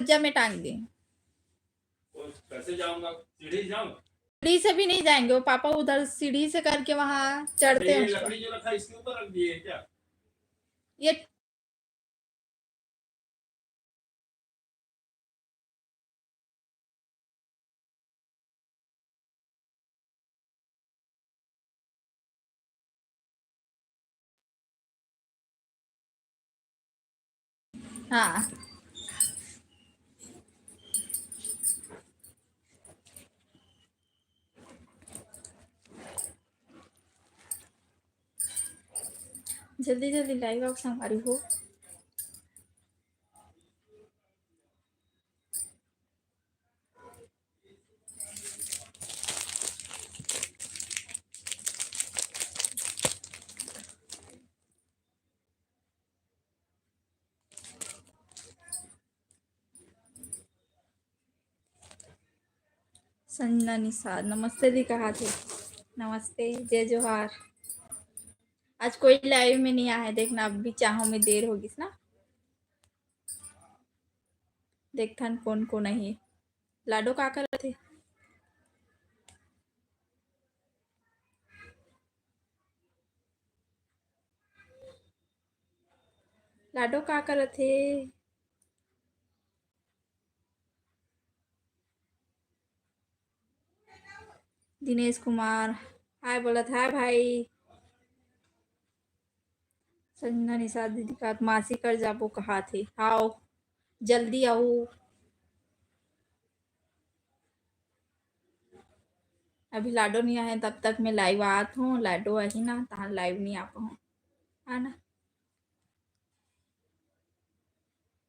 छज्जा में टांग दी। कैसे जाऊंगा? सीढ़ी जाऊं? सीढ़ी से भी नहीं जाएंगे, वो पापा उधर सीढ़ी से करके वहां चढ़ते हैं। लकड़ी जो रखा इसके ऊपर रख दिए क्या? ये हाँ जल्दी जल्दी लाइव आप हमारी हो। संजना निषाद नमस्ते दी, कहा थे? नमस्ते, जय जोहार। आज कोई लाइव में नहीं आया है, देखना अब भी चाहों में देर होगी ना। देखथन कौन को नहीं। लाडो का कर थे? लाडो का कर थे? दिनेश कुमार हाय बोला था भाई। संजना निषाद दीदी का मासी कर जाबो कहा थे? आओ जल्दी आओ। अभी लाडो नहीं आए तब तक मैं लाइव आत हूँ। लाडो आई ना तहाँ लाइव नहीं आ पाऊँ, है ना।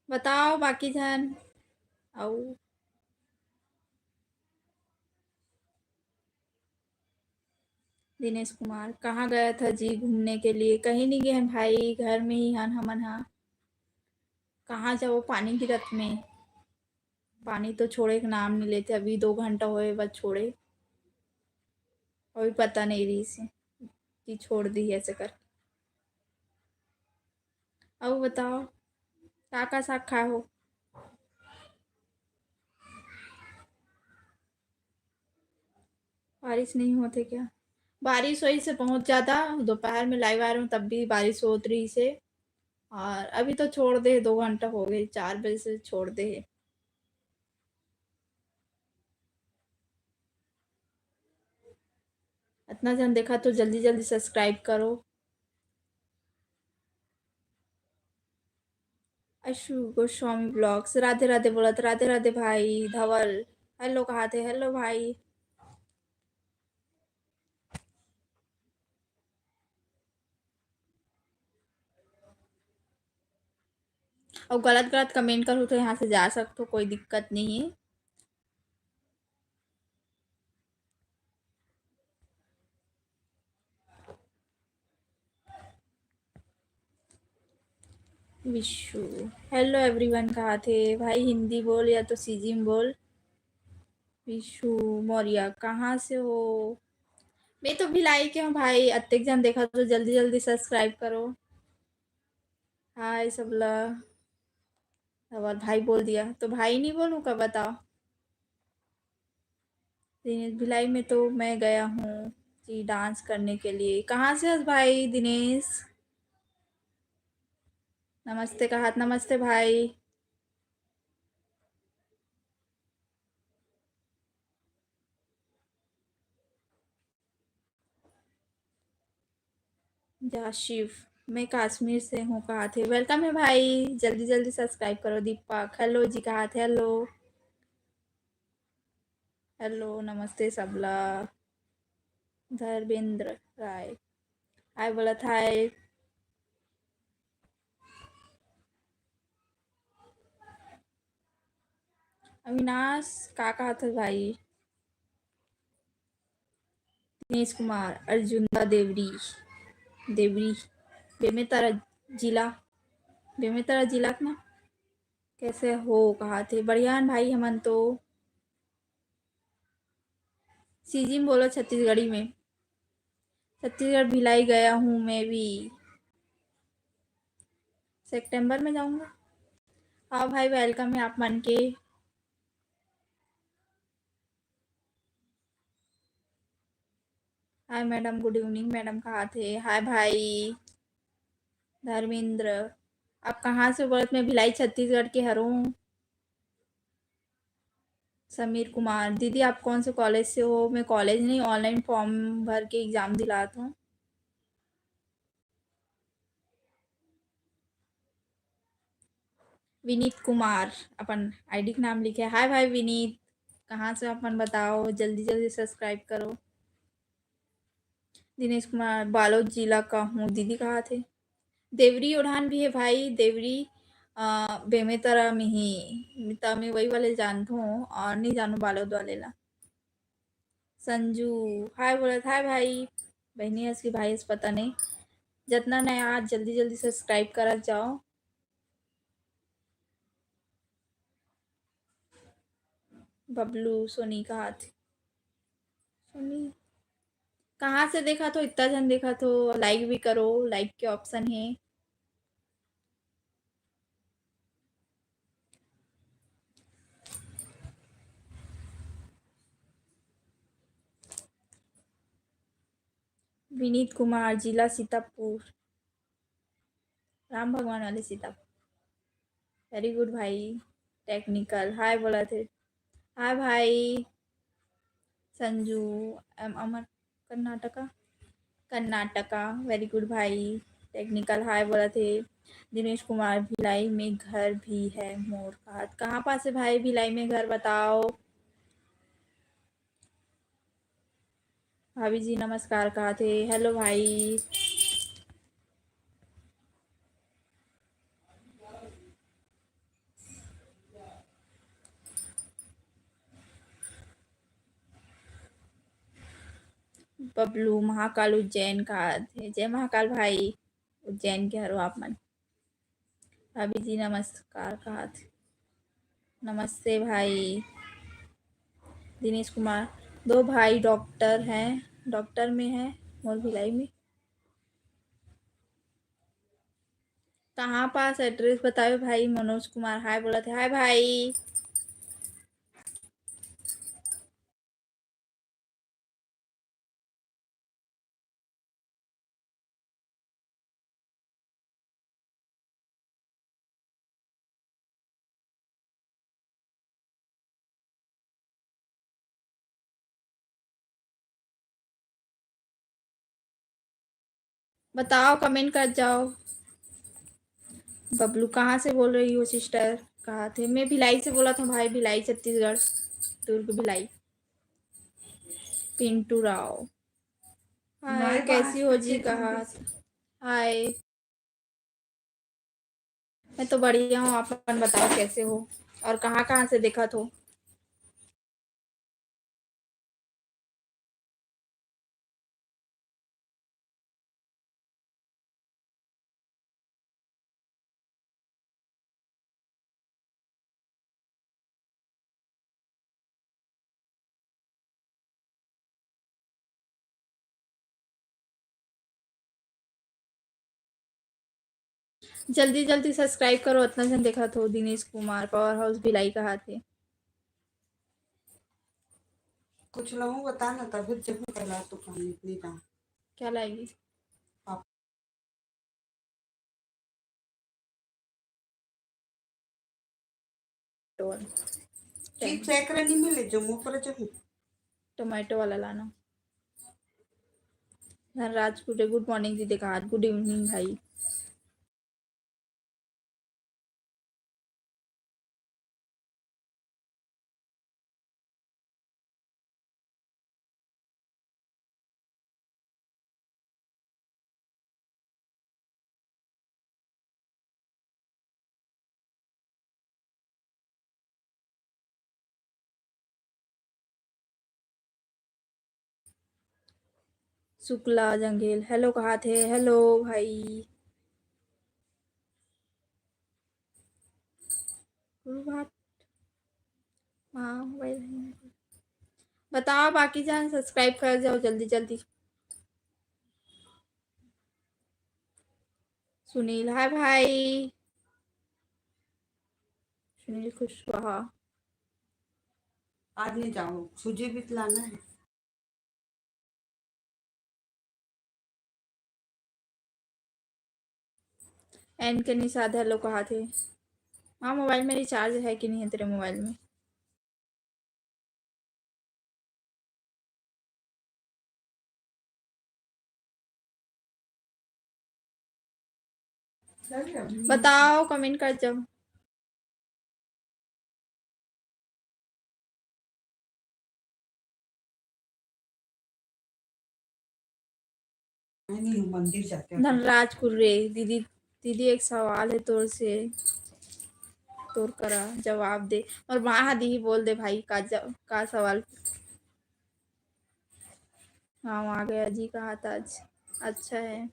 बताओ बाकी जन आओ। दिनेश कुमार कहाँ गया था जी घूमने के लिए? कहीं नहीं गए हैं भाई, घर में ही हन हमन हा। कहाँ जाओ पानी गिरत में। पानी तो छोड़े के नाम नहीं लेते, अभी 2 घंटा होए बस छोड़े। अभी पता नहीं रही से कि छोड़ दी ऐसे कर। अब बताओ का साग खाए हो? बारिश नहीं होते क्या? बारिश वही से बहुत ज़्यादा। दोपहर में लाइव आ रही हूँ तब भी बारिश होत रही से। और अभी तो छोड़ दे, 2 घंटा हो गए, 4 बजे से छोड़ दे। इतना जन देखा तो जल्दी जल्दी सब्सक्राइब करो। अशु गोस्वामी ब्लॉग्स राधे राधे बोलत, राधे राधे भाई धवल। हेलो कहा थे? हेलो भाई। और गलत गलत कमेंट करो तो यहाँ से जा सकते हो, कोई दिक्कत नहीं है। विशु हेलो एवरीवन कहा थे भाई? हिंदी बोल या तो सीजिम बोल। विशु मौर्य कहाँ से हो? मैं तो भिलाई के हूँ भाई। अत्येक जन देखा तो जल्दी जल्दी सब्सक्राइब करो। हाय सबला। और भाई बोल दिया तो भाई नहीं बोलूँ का बताओ? दिनेश भिलाई में तो मैं गया हूँ जी डांस करने के लिए। कहाँ से हस भाई दिनेश? नमस्ते कहा? नमस्ते भाई। जाशिफ मैं कश्मीर से हूँ कहा थे? वेलकम है भाई, जल्दी जल्दी सब्सक्राइब करो। दीपक हेलो जी कहा थे? हेलो हेलो नमस्ते सबला। धर्मेंद्र राय हाय बोला था। अविनाश का कहा था भाई? दिनेश कुमार अर्जुनदा देवरी देवरी बेमेतरा जिला। बेमेतरा जिला ना। कैसे हो कहा थे? बढ़िया भाई हमन तो। सीजिम बोलो छत्तीसगढ़ी में। छत्तीसगढ़ भिलाई गया हूँ मैं भी। सितंबर में जाऊंगा। हाँ भाई, वेलकम है आप मन के। Hi madam, good evening madam, कहाँ थे? हाय भाई धर्मेंद्र, आप कहाँ से बोलत? मैं भिलाई छत्तीसगढ़ के हूँ। समीर कुमार, दीदी आप कौन से कॉलेज से हो? मैं कॉलेज नहीं, ऑनलाइन फॉर्म भर के एग्ज़ाम दिलाता हूँ। विनीत कुमार, अपन आईडी का नाम लिखे। हाय भाई विनीत, कहाँ से अपन बताओ? जल्दी जल्दी सब्सक्राइब करो। दिनेश कुमार, बालोद जिला का हूँ। दीदी कहाँ थे? देवरी उड़ान भी है भाई, देवरी बेमेतरा में ही त मैं वही वाले जानता हूँ और नहीं जानू बालोद वाले ला। संजू, हाय बोलत। हाय भाई, बहनी हंस की भाई हंस पता नहीं। जितना नया आज जल्दी जल्दी सब्सक्राइब करत जाओ। बबलू सोनी कहाँ थे? सोनी कहाँ से देखा? तो इतना जन देखा तो लाइक भी करो, लाइक के ऑप्शन है। विनीत कुमार, जिला सीतापुर, राम भगवान वाले सीतापुर। वेरी गुड भाई। टेक्निकल, हाय बोला थे। हाय भाई संजू, एम अमर, कर्नाटका, कर्नाटका। वेरी गुड भाई। टेक्निकल, हाय बोला थे। दिनेश कुमार, भिलाई में घर भी है मोर का। कहाँ पास है भाई भिलाई में घर, बताओ। भाभी जी नमस्कार, कहाँ थे? हेलो भाई। बबलू, महाकाल उज्जैन कहाँ थे? जय महाकाल भाई, उज्जैन के हरो आप मन। भाभी जी नमस्कार, कहाँ थे? नमस्ते भाई। दिनेश कुमार, दो भाई डॉक्टर हैं, डॉक्टर में है मोर भिलाई में। कहाँ पास एड्रेस बताओ भाई। मनोज कुमार, हाय बोला थे। हाय भाई। बताओ, कमेंट कर जाओ। बबलू, कहाँ से बोल रही हो सिस्टर? कहाँ थे? मैं भिलाई से बोला था भाई, भिलाई छत्तीसगढ़, दुर्ग भिलाई। पिंटू राव, हाय कैसी हो जी? कहाँ? हाय, मैं तो बढ़िया हूँ, आप अपन बताओ कैसे हो और कहाँ कहाँ से देखा तो? जल्दी जल्दी सब्सक्राइब करो, इतना जन देखा तो। दिनेश कुमार, पावर हाउस भिलाई कहाँ थे? कुछ लोगों बता ना तभी जब पहला तो पानी इतनी दाम क्या लाएगी? आप चीज चेक नहीं मिले जम्मू पर जम्मू टोमेटो वाला लाना। धनराज गुड गुड मॉर्निंग दीदी, कहा गुड इवनिंग भाई। शुक्ला जंगेल, हेलो कहाँ थे? हेलो भाई। गुरु हाँ वही। बताओ बाकी जान, सब्सक्राइब कर जाओ जल्दी जल्दी। सुनील, हाय भाई। सुनील कुशवाहा। आज नहीं जाऊँ, सूजी भी लाना है। एन के निषाद हेलो कहा थे। हाँ, मोबाइल में रिचार्ज है कि नहीं है तेरे मोबाइल में? बताओ, कमेंट कर जाओ। नहीं, मंदिर जाते हैं। धनराज कुर्रे, दीदी दीदी एक सवाल है तोर से, तोर करा जवाब दे। और वहाँ दी ही बोल दे भाई का सवाल। हाँ, वहाँ गया जी कहा था आज। अच्छा है।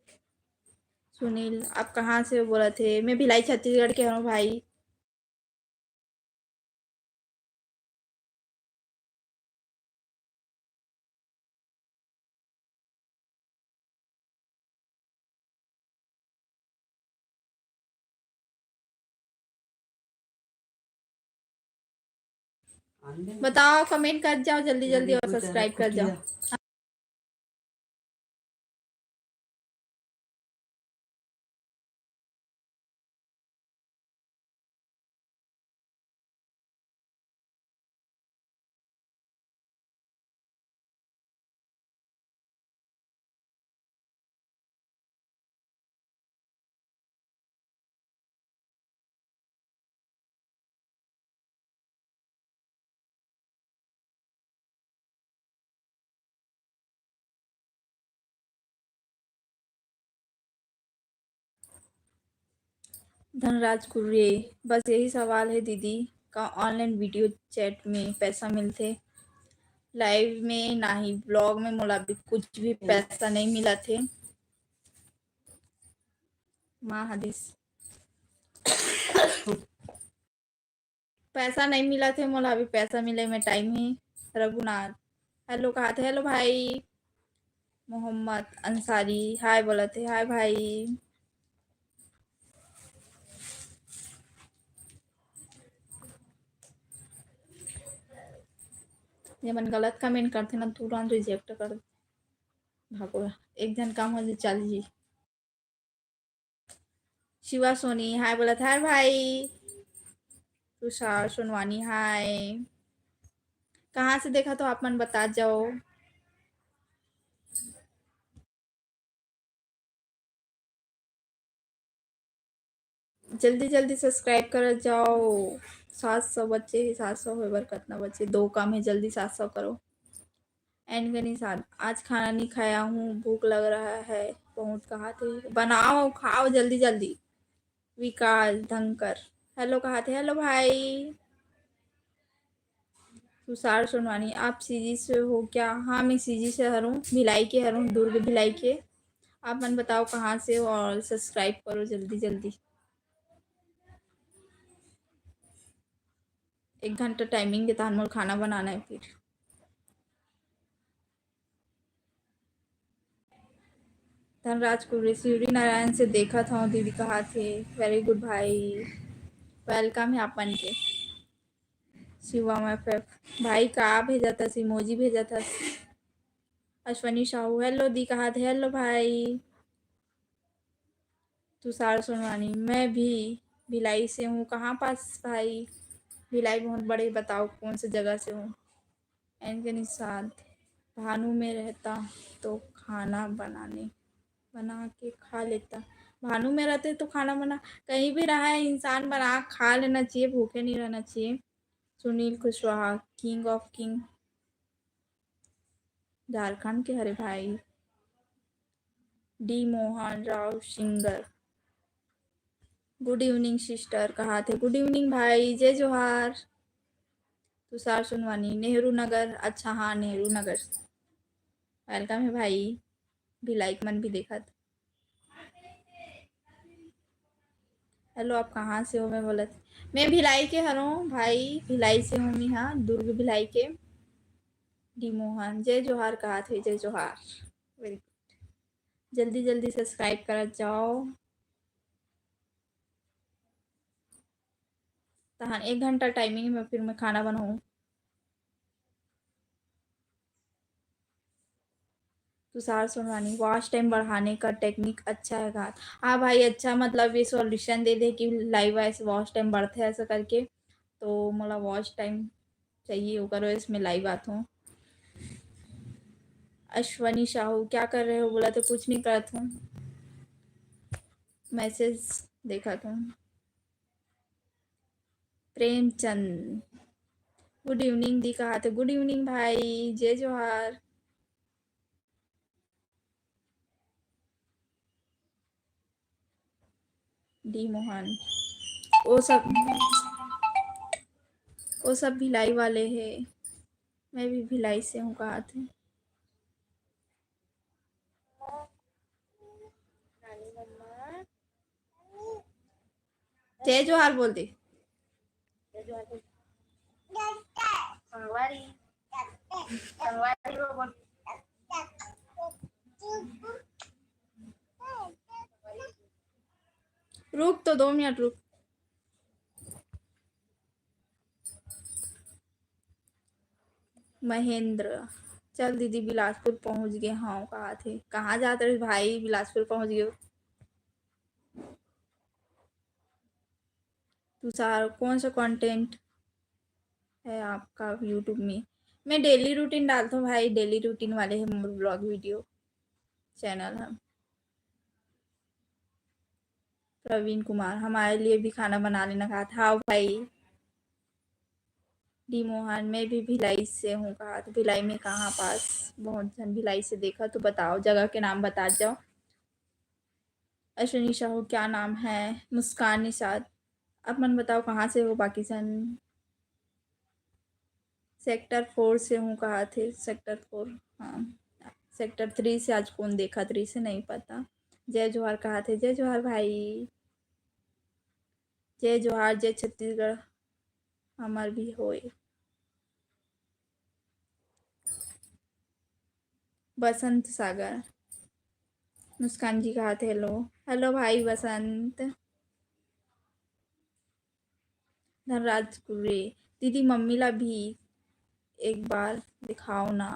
सुनील, आप कहाँ से बोला थे? मैं भिलाई छत्तीसगढ़ के हूँ भाई। बताओ, कमेंट कर जाओ जल्दी जल्दी और सब्सक्राइब कर जाओ। धनराज कुर्रे, बस यही सवाल है दीदी का ऑनलाइन वीडियो चैट में पैसा मिलते? लाइव में नहीं, ब्लॉग में मोला भी कुछ भी पैसा नहीं मिला थे। माँ हदीस पैसा नहीं मिला थे मोला, अभी पैसा मिले में टाइम ही। रघुनाथ हेलो कहा थे। हेलो भाई। मोहम्मद अंसारी हाय बोला थे। हाय भाई। ये मन गलत कमेंट करते ना तुरंत रिजेक्ट कर भागो। एक जन काम हो चल जी। शिवा सोनी हाय बोला था। हाय भाई। तुषार सोनवानी हाय। कहाँ से देखा तो आप मन बता जाओ। जल्दी जल्दी सब्सक्राइब कर जाओ। 700 बच्चे ही, 700 होकर कितना बच्चे, 2 काम है, जल्दी 700 करो। एंड के निशान आज खाना नहीं खाया हूँ, भूख लग रहा है बहुत। कहा थे बनाओ खाओ जल्दी जल्दी। विकास धनकर हेलो कहा थे। हेलो भाई। तुषार सोनवानी आप सीजी से हो क्या? हाँ, मैं सीजी से हूँ, भिलाई के हूँ, दुर्ग भिलाई के। आप मन बताओ कहाँ से हो और सब्सक्राइब करो जल्दी जल्दी। 1 घंटा टाइमिंग के तहत मोल खाना बनाना है फिर। धनराज कुर्रे सूर्य नारायण से देखा था दीदी कहा थे। वेरी गुड भाई, वेलकम है अपन के। शिवम एफ भाई का भेजा था, सिमोजी भेजा था। अश्वनी साहू हेलो दी कहा थे। हेलो भाई। तुषार सोनवानी मैं भी भिलाई से हूँ। कहाँ पास भाई? भिलाई बहुत बड़े, बताओ कौन सी जगह से हूँ। एन के निषाद भानु में रहता तो खाना बना के खा लेता। भानु में रहते तो खाना बना, कहीं भी रहा है इंसान बना खा लेना चाहिए, भूखे नहीं रहना चाहिए। Sunil Kushwaha king of king Jharkhand के हरे भाई। D Mohan Rao singer good evening sister कहा थे। गुड इवनिंग भाई, जय जोहार। तुषार सुनवानी नेहरू नगर, अच्छा हाँ नेहरू नगर। वेलकम है भाई। भी लाइक मन भी देखा था। हेलो आप कहाँ से हो? मैं बोला था मैं भिलाई के हूँ भाई, भिलाई से हूँ मैं, हाँ दुर्ग भिलाई के। डी मोहन जय जोहार कहा थे। जय जोहार, वेरी गुड। जल्दी जल्दी सब्सक्राइब कर जाओ। तहन 1 घंटा टाइमिंग में फिर मैं खाना बनाऊँ। तुषार सोनवानी, वॉच टाइम बढ़ाने का टेक्निक अच्छा है घात। हाँ भाई, अच्छा मतलब ये सॉल्यूशन दे दे कि लाइव ऐसे वॉच टाइम बढ़ते ऐसा करके, तो मोला वॉच टाइम चाहिए ओकर इसमें लाइव आत हूँ। अश्वनी साहू, क्या कर रहे हो? बोला तो कुछ नहीं करत हूँ, मैसेज देखा तुम। प्रेमचंद, गुड इवनिंग दी कहा थे। गुड इवनिंग भाई, जय जोहार। डी मोहन, वो सब भिलाई वाले हैं। मैं भी भिलाई से हूँ, कहा थे। जय जोहार बोल दे। संगवारी बोल। रुक तो 2 मिनट रुक। महेंद्र, चल दीदी बिलासपुर पहुंच गए। हाँ, कहा थे कहाँ जाते रहे भाई? बिलासपुर पहुंच गए। तुषार, कौन सा कंटेंट है आपका यूट्यूब में? मैं डेली रूटीन डालता हूँ भाई, डेली रूटीन वाले हैं ब्लॉग वीडियो चैनल है। प्रवीण कुमार, हमारे लिए भी खाना बना लेना। कहा था हाँ भाई। डी मोहन, मैं भी भिलाई से हूँ। कहा तो भिलाई में कहाँ पास? बहुत जन भिलाई से देखा, तो बताओ जगह के नाम बता जाओ। अश्विनी साहू, क्या नाम है? मुस्कान निषाद, अब मन बताओ कहाँ से हो? बाकी सन सेक्टर 4 से हूँ। कहा थे सेक्टर 4। हाँ, सेक्टर 3 से आज कौन देखा? 3 से नहीं पता। जय जोहार, कहा थे। जय जोहार भाई, जय जोहार, जय छत्तीसगढ़ हमार भी होए। बसंत सागर, मुस्कान जी कहा थे हेलो। हेलो भाई बसंत। धनराज कुरे, दीदी मम्मी ला भी एक बार दिखाओ ना।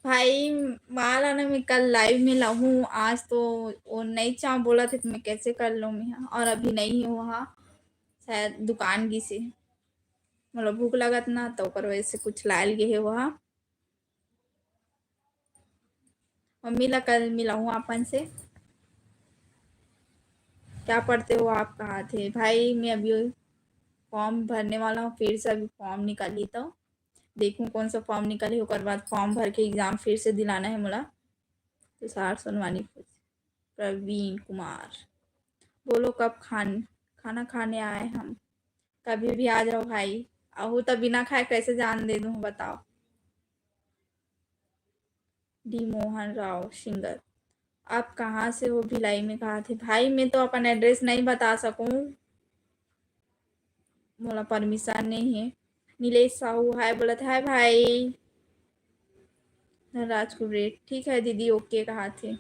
भाई माला ना, मैं कल लाइव में लाऊं, आज तो वो नहीं चाह बोला थे तो मैं कैसे कर लूँ मैं, और अभी नहीं हूँ वहाँ, शायद दुकान की से मतलब भूख लगत ना, तो ओकर वजह से कुछ लायल गे है वहाँ। मम्मी ला कल मिलाऊँ अपन से। क्या पढ़ते हो आप? कहा थे भाई? मैं अभी फॉर्म भरने वाला हूँ, फिर से अभी फॉर्म निकाली तो देखूँ कौन सा फॉर्म निकले, ओकर बाद फॉर्म भर के एग्ज़ाम फिर से दिलाना है मोला। तुषार सोनवानी, प्रवीण कुमार, बोलो कब खाना खाने आए हम? कभी भी आ जाओ भाई। आहू तो बिना खाए कैसे जान दे दूँ बताओ। डी मोहन राव सिंगर, आप कहाँ से हो? भिलाई में। कहा थे भाई? मैं तो अपन एड्रेस नहीं बता सकूँ, मोला परमिशन नहीं है। नीलेश साहू हाय बोला था। हाय भाई। राजकुमार, ठीक है दीदी, ओके। कहा थे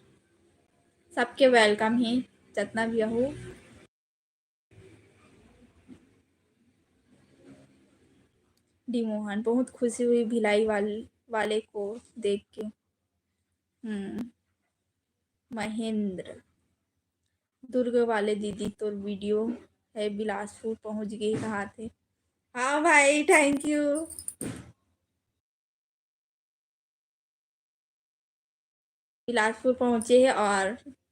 सबके वेलकम ही, जितना भी हो। डी मोहन, बहुत खुशी हुई भिलाई वाले को देख के। महेंद्र, दुर्ग वाले दीदी तो वीडियो है, बिलासपुर पहुंच गई। कहा थे हाँ भाई, थैंक यू। बिलासपुर पहुंचे हैं और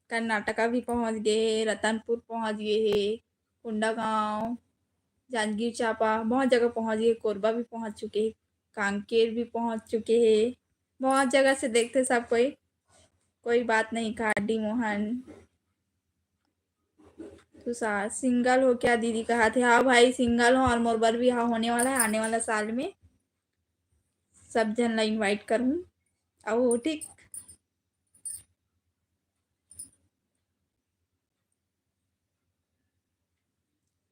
कर्नाटका भी पहुंच गए, रतनपुर पहुंच गए है, कुंडागांव, जांजगीर चांपा, बहुत जगह पहुंच गए, कोरबा भी पहुंच चुके हैं, कांकेर भी पहुंच चुके हैं। बहुत जगह से देखते सब कोई, कोई बात नहीं। कहा डी मोहन। तुषार, सिंगल हो क्या दीदी? कहा थे हाँ भाई, सिंगल हो, और मोर बर भी हाँ होने वाला है आने वाला साल में। सब जन ला इनवाइट करूँ आओ, ठीक।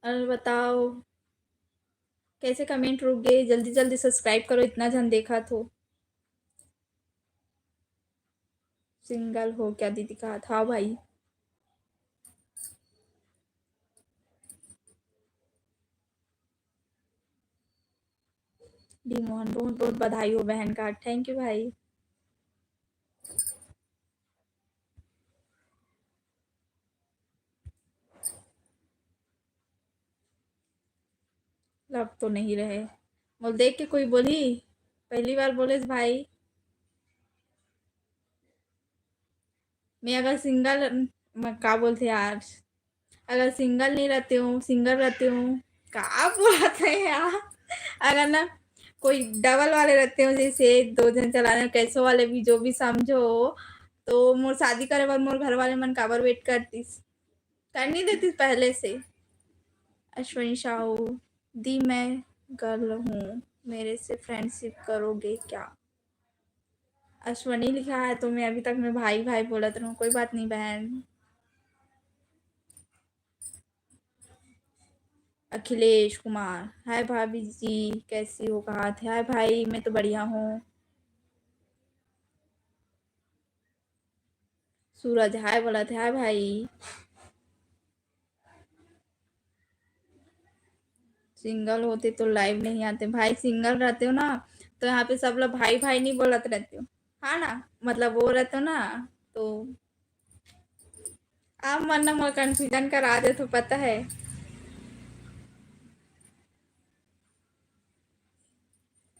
और बताओ कैसे कमेंट रुक गए? जल्दी जल्दी सब्सक्राइब करो, इतना जन देखा तो। सिंगल हो क्या दीदी? कहा था हाँ भाई। डी मोहन बहुत बहुत बधाई हो बहन का। थैंक यू भाई। लग तो नहीं रहे। बोल देख के कोई बोली, पहली बार बोले भाई। मैं अगर सिंगल, मैं क्या बोलते यार, अगर सिंगल नहीं रहती हूँ, सिंगल रहती हूँ, क्या बोलते हैं यार, अगर ना कोई डबल वाले रहते हो, जैसे दो जन चलाने कैसो वाले भी, जो भी समझो, तो मोर शादी करे बार मोर घर वाले मन काबर वेट करतीस, कर नहीं देती पहले से। अश्विनी साहू दी, मैं गर्ल हूँ, मेरे से फ्रेंडशिप करोगे क्या? अश्वनी लिखा है तो मैं अभी तक मैं भाई भाई बोला था, कोई बात नहीं बहन। अखिलेश कुमार, हाय भाभी जी कैसी हो, कहाँ थे? हाय भाई, मैं तो बढ़िया हूँ। सूरज हाय बोला था, हाय भाई। सिंगल होते तो लाइव नहीं आते भाई, सिंगल रहते हो ना तो यहाँ पे सब लोग भाई भाई नहीं बोलत रहते हो, हाँ ना, मतलब वो रहते हो ना, तो आप मन ना कंफ्यूजन करा दे तो पता है।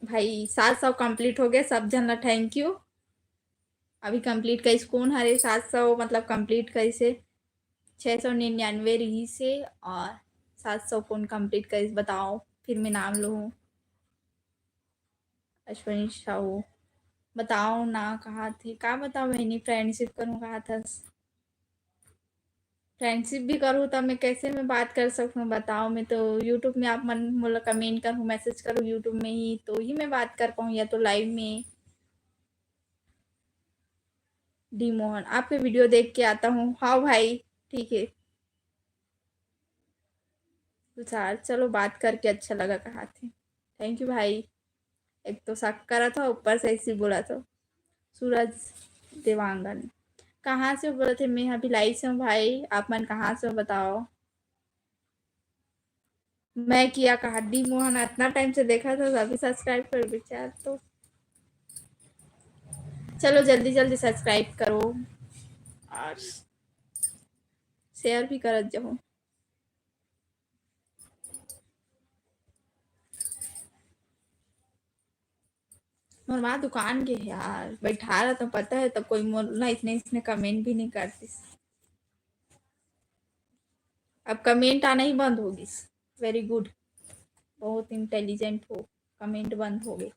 भाई 700 कंप्लीट हो गए सब जन, थैंक यू। अभी कंप्लीट कैसे कौन हरे 700 मतलब कंप्लीट कैसे, 699 रही से, और 700 कौन कंप्लीट कैसे बताओ, फिर मैं नाम लूँ। अश्विनी साहू बताओ ना कहाँ थे, क्या बताओ, मैंने फ्रेंडशिप करूँ कहा था, फ्रेंडशिप भी करूँ तब मैं कैसे मैं बात कर सकूँ बताओ, मैं तो यूट्यूब में आप मन बोला कमेंट करूँ मैसेज करूँ यूट्यूब में ही तो ही मैं बात कर पाऊँ, या तो लाइव में। डी मोहन आपके वीडियो देख के आता हूँ, हाँ भाई ठीक है। तुषार चलो बात करके अच्छा लगा, कहा थे, थैंक यू भाई। एक तो शक करा था ऊपर से ऐसे बोला था। सूरज देवांगन कहाँ से हो बोले थे, मैं यहाँ भिलाई से हूँ भाई, आप मन कहाँ से हो बताओ। मैं किया कहा, डी मोहन इतना टाइम से देखा था अभी सब्सक्राइब कर बेचार, तो चलो जल्दी जल्दी सब्सक्राइब करो और शेयर भी करत जाओ। मोर माँ दुकान के है यार, बैठा रहा तो पता है, तो कोई मोर ना इतने इसने कमेंट भी नहीं करती, अब कमेंट आना ही बंद होगी। वेरी गुड, बहुत इंटेलिजेंट हो, कमेंट बंद हो गए।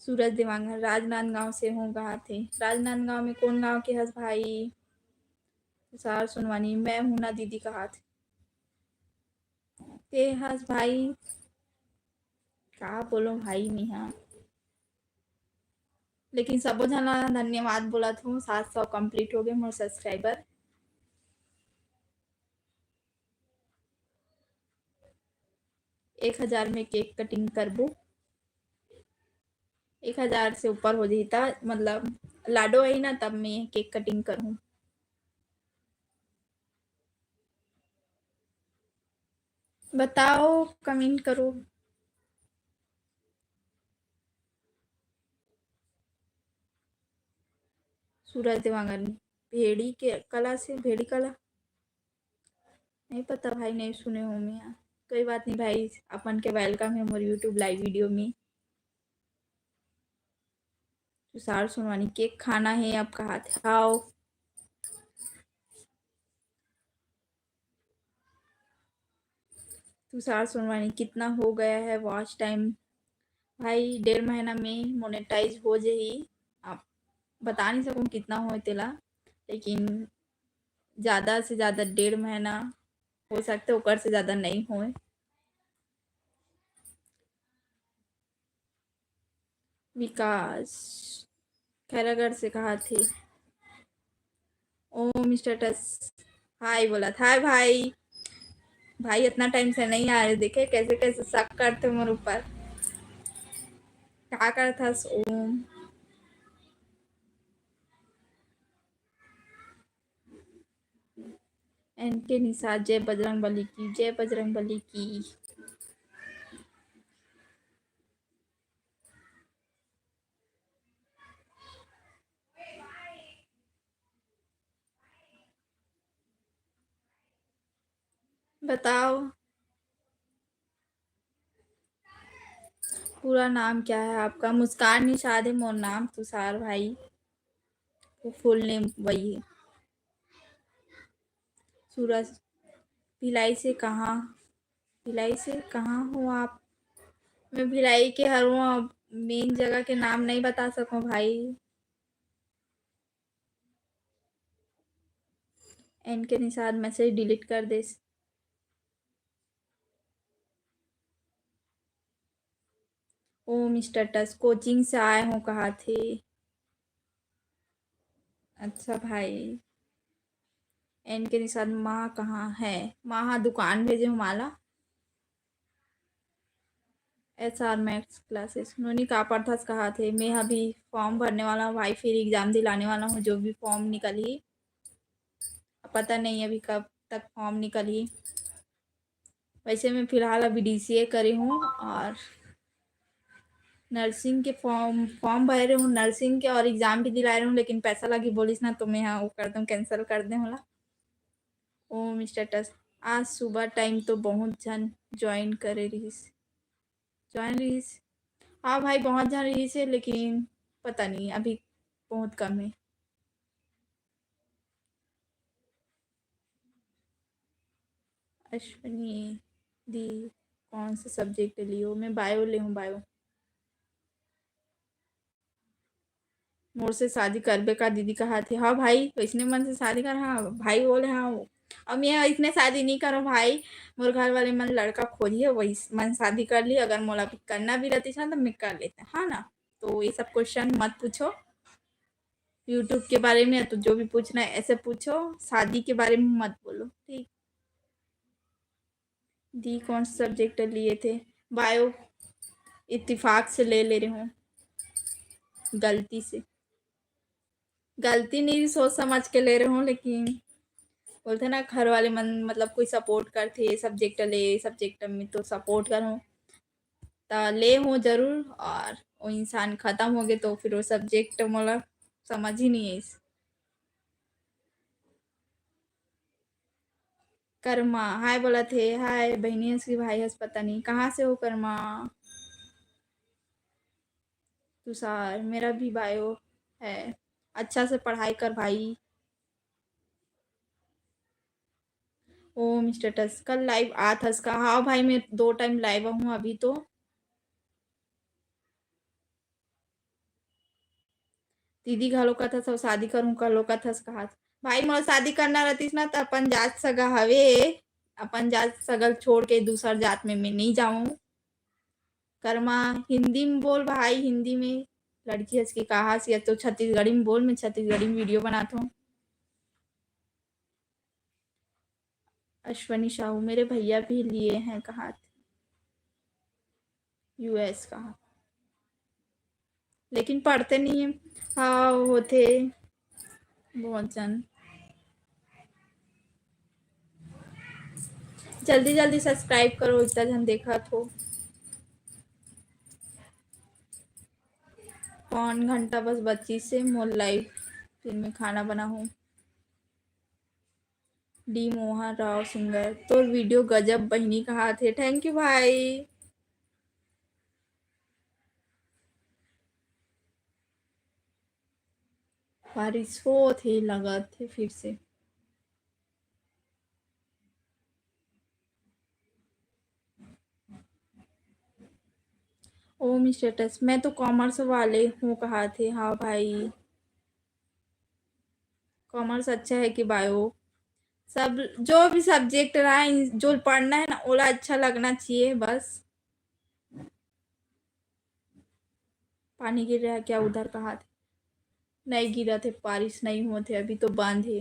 सूरज देवांगन राजनांदगांव से हूँ, कहा थे राजनांदगांव में कौन गांव के हस भाई? तुषार सुनवानी मैं हूं ना दीदी, कहा थे ते हस भाई, क्या बोलो भाई मिहा, लेकिन सबो जना धन्यवाद बोला था, 700 कंप्लीट हो गए मोर सब्सक्राइबर। एक 1000 में केक कटिंग करबो, 1000 से ऊपर हो जाता मतलब लाडो आई ना तब मैं केक कटिंग करूँ। बताओ कमेंट करो। सूरज देवांगन भेड़ी के कला से, भेड़ी कला नहीं पता भाई, नहीं सुने हो मैं यहाँ। कोई बात नहीं भाई, अपन के वेलकम है मोर यूट्यूब लाइव वीडियो में। तुषार सुनवानी केक खाना है, अब कहा था आओ। तुषार सुनवानी कितना हो गया है वॉच टाइम? भाई 1.5 महीना में मोनेटाइज हो जाही, आप बता नहीं सकूँ कितना हो तेला, लेकिन ज़्यादा से ज़्यादा 1.5 महीना हो सकता है, ऊपर से ज़्यादा नहीं होए। विकास खैरागढ़ से कहा थे, ओम स्टेटस हाय बोला था, हाय भाई। भाई इतना टाइम से नहीं आ रहे, देखे कैसे कैसे शक करते मेरे ऊपर, क्या करता ओम। एनके निषाद, जय बजरंग बली की, जय बजरंग बली की। बताओ पूरा नाम क्या है आपका? मुस्कान निषाद है मोर नाम, तुषार भाई वो फुल नेम वही है। सूरज, भिलाई से कहाँ? भिलाई से कहाँ हो आप? मैं भिलाई के हर वो मेन जगह के नाम नहीं बता सकूं भाई। एन के निषाद मैसेज डिलीट कर दे। ओ मिस्टर टस, कोचिंग से आए हो, कहा थे? अच्छा भाई। एन के निषाद, माँ कहाँ है? माँ दुकान भेजे हूँ माला। SR मैथ्स क्लासेस, उन्होंने कहा पर्थस कहा थे? मैं अभी फॉर्म भरने वाला हूँ भाई, फिर एग्ज़ाम दिलाने वाला हूँ, जो भी फॉर्म निकली। पता नहीं अभी कब तक फॉर्म निकली। वैसे मैं फ़िलहाल अभी DCA करी हूँ और नर्सिंग के फॉर्म भर रही हूँ नर्सिंग के, और एग्ज़ाम भी दिला रही हूँ, लेकिन पैसा लगी बोलिस ना, तो मैं हाँ वो कर दूँ, कैंसिल कर दें होला। ओ मिस्टर टस, आज सुबह टाइम तो बहुत जन ज्वाइन करे रहीस। ज्वाइन रहीस? हाँ भाई बहुत जन रहीस है, लेकिन पता नहीं अभी बहुत कम है। अश्विनी दी, कौन सा सब्जेक्ट लियो? मैं बायो ले हूँ, बायो। मोर से शादी करबे का दीदी कहा थे? हाँ भाई, वैसने मन से शादी कर, हाँ भाई बोले हाँ अब मैं इतने शादी नहीं करो भाई, मोर घर वाले मन लड़का खोजिए, वही मन शादी कर ली। अगर मोला करना भी रहती ना तो मैं कर लेता, हाँ ना। तो ये सब क्वेश्चन मत पूछो यूट्यूब के बारे में, तो जो भी पूछना है ऐसे पूछो, शादी के बारे में मत बोलो, ठीक? दी कौन सा सब्जेक्ट लिए थे? बायो, इत्तेफाक से ले रही हूँ, गलती से। गलती नहीं, सोच समझ के ले रही हूँ, लेकिन बोलते ना घर वाले मन मतलब कोई सपोर्ट करते, ये सब्जेक्ट ले, सब्जेक्ट में तो सपोर्ट करूँ तो ले हूँ जरूर, और वो इंसान खत्म हो गए तो फिर वो सब्जेक्ट मतलब समझ ही नहीं है इस। कर्मा हाय बोला थे, हाय बहनी हंस की भाई हंस, पता नहीं कहाँ से हो कर्मा। तुषार, मेरा भी बायो है, अच्छा से पढ़ाई कर भाई। ओ मिस्टर टस, कल लाइव आ था इसका? हाँ भाई मैं 2 टाइम लाइव हूँ अभी तो। दीदी घलो का था सब शादी करूँ कलो का थस कहा था। भाई मोला शादी करना रहतीस ना तो अपन जात सगा हवे, अपन जात सगल छोड़ के दूसर जात में मैं नहीं जाऊँ। कर्मा, हिंदी में बोल भाई, हिंदी में। लड़की हंस के कहा सी, तो छत्तीसगढ़ी में बोल, मैं छत्तीसगढ़ी में वीडियो बनाता हूँ। अश्वनी साहू, मेरे भैया भी लिए हैं, कहा US कहा, लेकिन पढ़ते नहीं है। हाँ होते बहुत जन। जल्दी जल्दी सब्सक्राइब करो, इतना जन देखा तो। 1 घंटा बस बच्ची से मोर लाइव, फिर मैं खाना बनाऊँ। डी मोहन राव सिंगर, तो वीडियो गजब बहनी कहा थे? थैंक यू भाई। बारिश हो थे लगा थे फिर से। ओ मिस्टर टस, मैं तो कॉमर्स वाले हूँ, कहा थे? हाँ भाई, कॉमर्स अच्छा है कि बायो? सब जो भी सब्जेक्ट रहा है, जो पढ़ना है ना ओला अच्छा लगना चाहिए बस। पानी गिर रहा है क्या उधर? कहा थे? नहीं गिरा थे, बारिश नहीं हुए थे, अभी तो बंद है।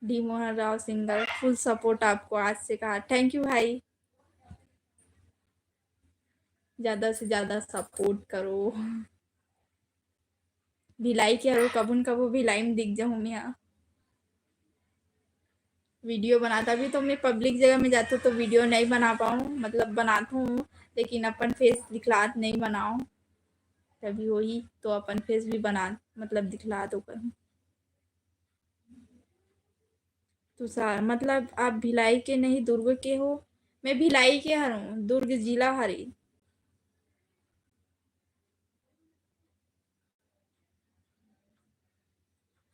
D Mohan Rao singer, full support आपको आज से, कहा थैंक यू भाई। ज़्यादा से ज़्यादा सपोर्ट करो। भिलाई के हरो, कबून कबो भिलाई में दिख जाऊँ मैं यहाँ। वीडियो बनाता भी तो मैं पब्लिक जगह में जाती हूँ तो वीडियो नहीं बना पाऊँ, मतलब बनाती हूँ लेकिन अपन फेस दिखलात नहीं बनाऊँ, तभी वही तो अपन फेस भी बना मतलब दिखला दो कहीं। तुषार मतलब आप भिलाई के नहीं दुर्ग के हो? मैं भिलाई के हूँ, दुर्ग जिला हरी।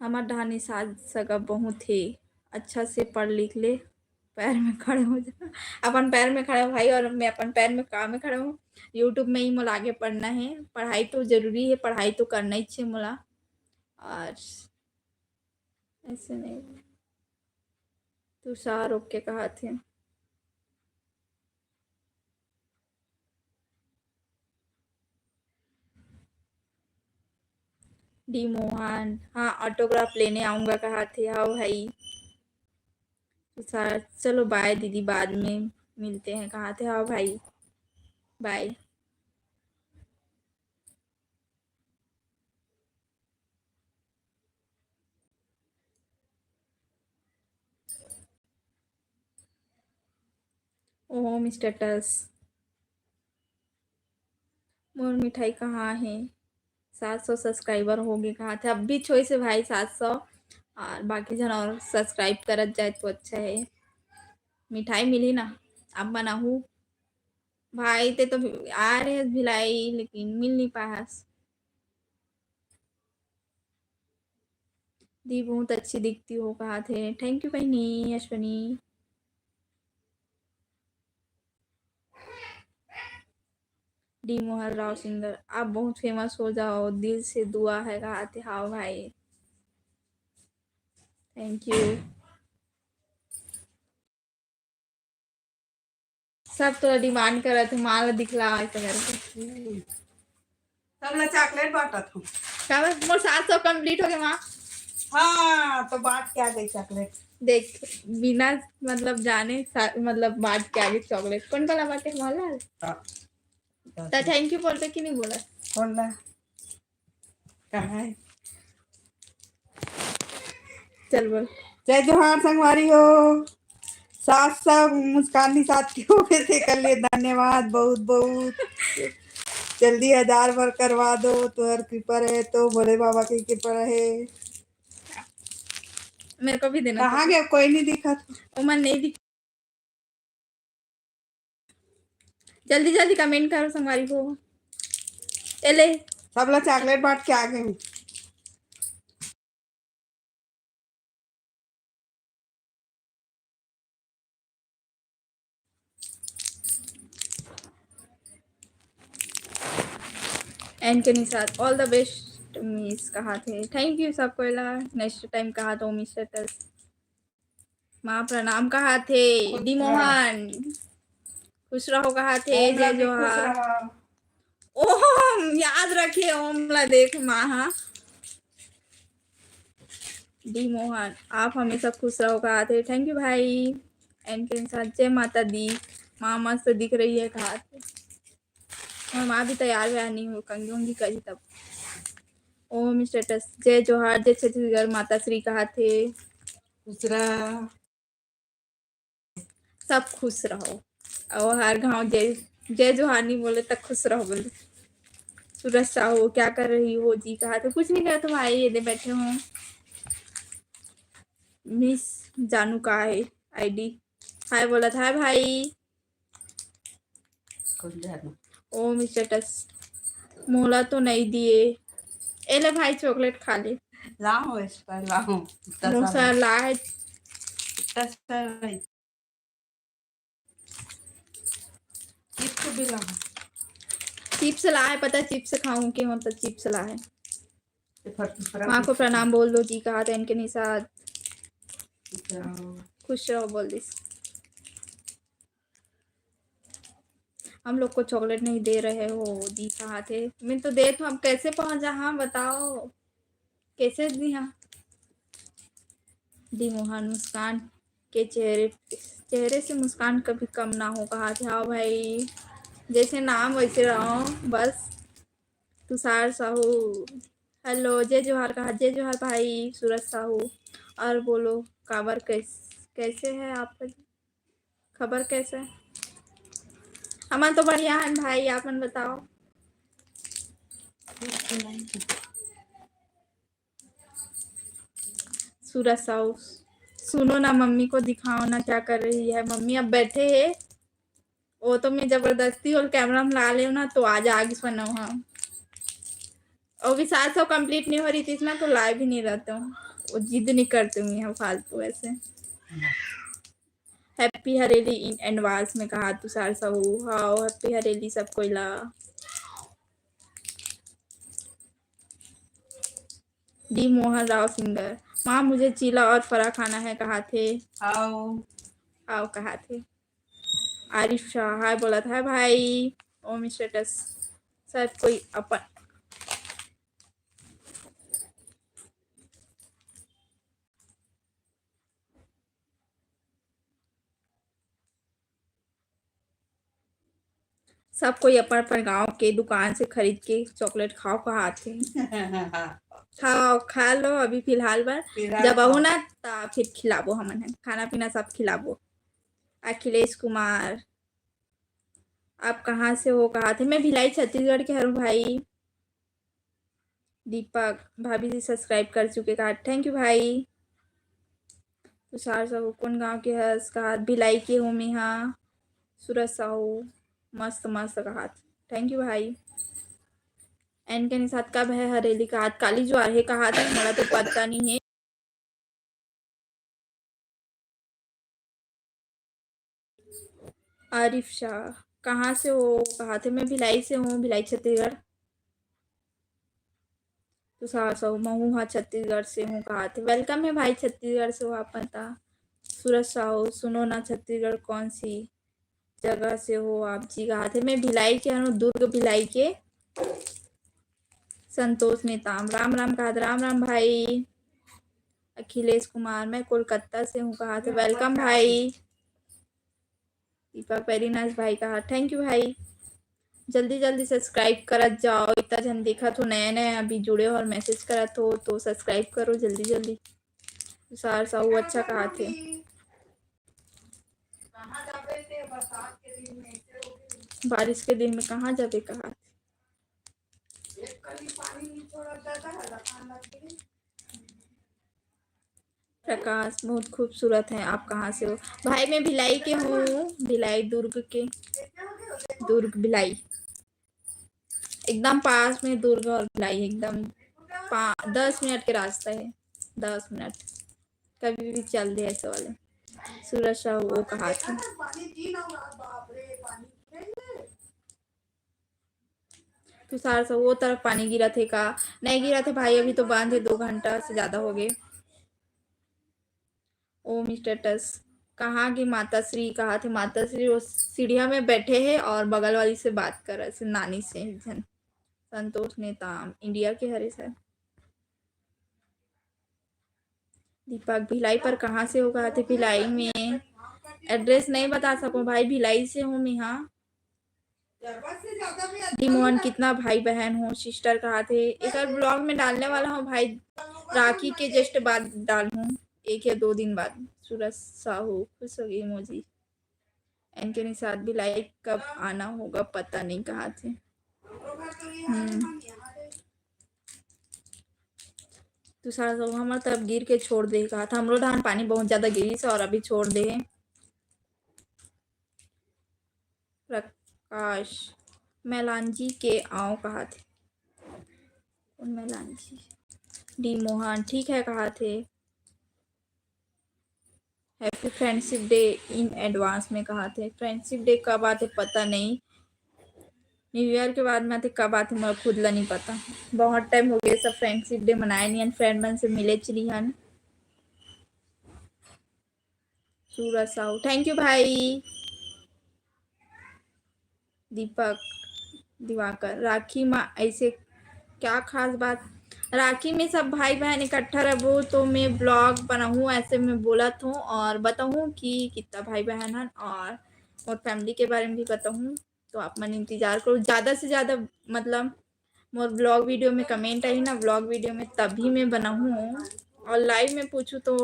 हमार ढानी साज सगा बहुत थे, अच्छा से पढ़ लिख ले, पैर में खड़े हो जा। अपन पैर में खड़े हो भाई, और मैं अपन पैर में काम में खड़े हूँ। यूट्यूब में ही मोला आगे पढ़ना है, पढ़ाई तो जरूरी है, पढ़ाई तो करना ही चाहिए मोला। और ऐसे नहीं तुषार ओके कहा थे। डी मोहन हाँ ऑटोग्राफ लेने आऊंगा कहा थे। हाँ भाई तुषार चलो बाय दीदी, बाद में मिलते हैं कहा थे। हाँ भाई बाय। ओह मिस्टर टस, मोर मिठाई कहाँ है? 700 सब्सक्राइबर हो गए कहा थे। अब भी छोई से भाई 700, और बाकी जन और सब्सक्राइब करत जाए तो अच्छा है। मिठाई मिली ना, अब बनाहू भाई ते तो आ रहे हैं भिलाई लेकिन मिल नहीं पाया। दी बहुत अच्छी दिखती हो कहा थे। थैंक यू बहनी अश्वनी। डी मोहन राव सिंगर आप बहुत फेमस हो जाओ, दिल से दुआ है कहा थे। हाँ भाई थैंक यू। सब तो डिमांड कर रहे थे, माल दिखला ऐसा करके। सब लोग चॉकलेट बांटा था। क्या बस मोर 700 कंप्लीट हो गए माँ। हाँ तो बांट के आ गई चॉकलेट। देख बिना मतलब जाने मतलब बांट के आगे चॉकलेट कौन वाला बांटे मोहनलाल? तो थैंक यू बोलते कि नहीं बोला? बोल रहा कहाँ है? चल बोल। जय जोहार संगवारी हो। 700 मुस्कानी साथियों में से कर लिए, धन्यवाद बहुत बहुत। जल्दी 1000 भर करवा दो, तुहर कृपा रहे तो भोले बाबा की कृपा रहे। मेरे को भी देना। कहाँ गया? कोई नहीं दिखा। उमन नहीं दिख। जल्दी जल्दी कमेंट करो संगवारी को। ले सब लोग चॉकलेट बांट के आ गए हूँ। एंड के साथ ऑल द बेस्ट मिस कहा थे। थैंक यू सबको। नेक्स्ट टाइम कहा तो मिस्टर टस माँ प्रणाम कहा थे। डी मोहन खुश रहो कहा थे। जय जोहार। ओम याद रखे ओम ला देख माँ। हाँ डी मोहन आप हमेशा खुश रहो कहा थे। थैंक यू भाई। एंड के साथ जय माता दी। माँ मस्त दिख रही है कहा थे। और माँ भी तैयार व्यार नहीं हो, कंगी उंगी करी तब। ओम स्टेटस जय जोहार जय छत्तीसगढ़ माता श्री कहा थे। दूसरा सब खुश रहो और हर गांव जय जय जोहार नहीं बोले तक खुश रहो बोले। सूरज साहू क्या कर रही हो जी कहा थे। कुछ नहीं कर तुम भाई ये दे बैठे हो। मिस जानू का है आईडी। हाय बोला था भाई। ओम स्टेटस मोला तो नहीं दिए। ए ले भाई चॉकलेट खा ले। लाओ इस पर लाओ। मोसा ला है। चिप्स भी लाओ। चिप्स ला है, पता चिप्स खाऊं के मतलब चिप्स ला है। माँ को प्रणाम बोल दो जी कहा था इनके निसाथ। खुश रहो बोल दिस। हम लोग को चॉकलेट नहीं दे रहे हो दी कहा थे। मैं तो दे तो हम कैसे पहुंचा? हाँ बताओ कैसे दी? हाँ दी मोहन मुस्कान के चेहरे से मुस्कान कभी कम ना हो कहा थे। हाँ भाई जैसे नाम वैसे रहो बस। तुषार साहू हेलो जय जोहार कहा। जय जोहार भाई सूरज साहू। और बोलो काबर कैसे कैसे है आपका खबर कैसा है? हमार तो बढ़िया है भाई, आपन बताओ। सूरज साहू, सुनो ना, मम्मी को दिखाओ ना क्या कर रही है मम्मी। अब बैठे है, वो तो मैं जबरदस्ती और कैमरा में ला ले ना तो आज आगे सुनो। हाँ, और भी 700 कंप्लीट नहीं हो रही थी इसमें तो लाइव भी नहीं रहता हूँ। वो जिद नहीं करते हुए हैं फालतू ऐसे। हैप्पी हरेली इन एडवांस में कहा तुषार साहू। हाँ, हैप्पी हरेली सबको ला। डी मोहन राव सिंगर, माँ मुझे चीला और फरा खाना है कहा थे। आओ कहा थे। आरिफ शाह हाय बोला था भाई। ओम स्टेटस सब कोई अपन। सब कोई अपन गांव के दुकान से खरीद के चॉकलेट खाओ कहा थे। खाओ खा लो अभी फिलहाल बार, जब आओ ना तब फिर खिलाबो हमन है, खाना पीना सब खिलाबो। अखिलेश कुमार, आप कहाँ से हो कहा थे? मैं भिलाई छत्तीसगढ़ के हूँ भाई। दीपक भाभी जी सब्सक्राइब कर चुके कहा, थैंक यू भाई। तुषार साहू कौन गांव के हस कहा? भिलाई के हूँ मैं। हाँ, सूरज साहू मस्त मस्त कहा, थैंक यू भाई। एन के साथ कब है हरेली का? काली ज्वार है कहा था, हमारा तो पता नहीं है। आरिफ शाह कहाँ से हो कहा थे? मैं भिलाई से हूँ, भिलाई छत्तीसगढ़। तो साहू महू हाँ छत्तीसगढ़ से हूँ कहा थे। वेलकम है भाई, छत्तीसगढ़ से हो आप पता। सूरज साहू सुनो ना, छत्तीसगढ़ कौन सी जगह से हो आप जी कहा थे? मैं भिलाई के हूँ, दुर्ग भिलाई के। संतोष नेताम राम राम कहा, राम राम भाई। अखिलेश कुमार मैं कोलकाता से हूँ कहा थे। वेलकम भाई। दीपक वेरी नाइस भाई कहा, थैंक यू भाई। जल्दी जल्दी सब्सक्राइब करत जाओ, इतना जन देखा तो नए नए अभी जुड़े हो और मैसेज करत हो तो सब्सक्राइब करो जल्दी जल्दी। तुषार साहू अच्छा कहा थे। बारिश के दिन में कहाँ जाते कहा थे? प्रकाश बहुत खूबसूरत है, आप कहाँ से हो भाई? मैं भिलाई के हूँ, भिलाई दुर्ग के। दुर्ग भिलाई एकदम पास में, दुर्ग और भिलाई एकदम 10 मिनट के रास्ता है, 10 मिनट कभी भी चल दे ऐसे वाले। सूरज शाह वो कहा था। तुषार साहू वो तरफ पानी गिरा थे का? नहीं गिरा थे भाई, अभी तो बंद है, 2 घंटा से ज्यादा हो गए। ओम स्टेटस कहाँ की माता श्री कहा थे? माता श्री वो सीढ़िया में बैठे हैं और बगल वाली से बात कर रहे थे, नानी से जन। संतोष नेताम इंडिया के हरे सर। दीपक भिलाई पर कहाँ से हो कहा थे? भिलाई में एड्रेस नहीं बता सकूं भाई, भिलाई से हूँ मैं। हाँ, मोहन कितना भाई बहन हो सिस्टर कहा थे? एक और ब्लॉग में डालने वाला हूँ भाई, राखी के जस्ट बाद डालूं, 1 या 2 दिन बाद। सूरज साहू खुश हो गई मोजी। इनके साथ भी लाइक कब आना होगा पता नहीं कहा थे। तुषार साहू हमारे तरफ गिर के छोड़ दे कहा था। हमरो धान पानी बहुत ज्यादा गिरी से और अभी छोड़ दे। प्रकाश मैलांजी के आओ कहा थे। मैलांजी डी मोहन ठीक है कहा थे। Happy friendship day in advance में कहा थे। फ्रेंडशिप डे कब आते पता नहीं, न्यू ईयर के बाद में आते, कब आते मुझे खुद ला नहीं पता। बहुत टाइम हो गया सब फ्रेंडशिप डे मनाए नहीं, फ्रेंड मन से मिले चली हन। सूरज साहू थैंक यू भाई। दीपक दिवाकर राखी माँ ऐसे क्या खास बात? राखी में सब भाई बहन इकट्ठा रहो तो मैं ब्लॉग बनाऊँ, ऐसे में बोला हूँ और बताऊँ कि कितना भाई बहन है और फैमिली के बारे में भी बताऊँ। तो आप मन इंतजार करो, ज़्यादा से ज़्यादा मतलब मोर ब्लॉग वीडियो में कमेंट आई ना, ब्लॉग वीडियो में तभी मैं बनाऊँ। और लाइव में पूछूँ तो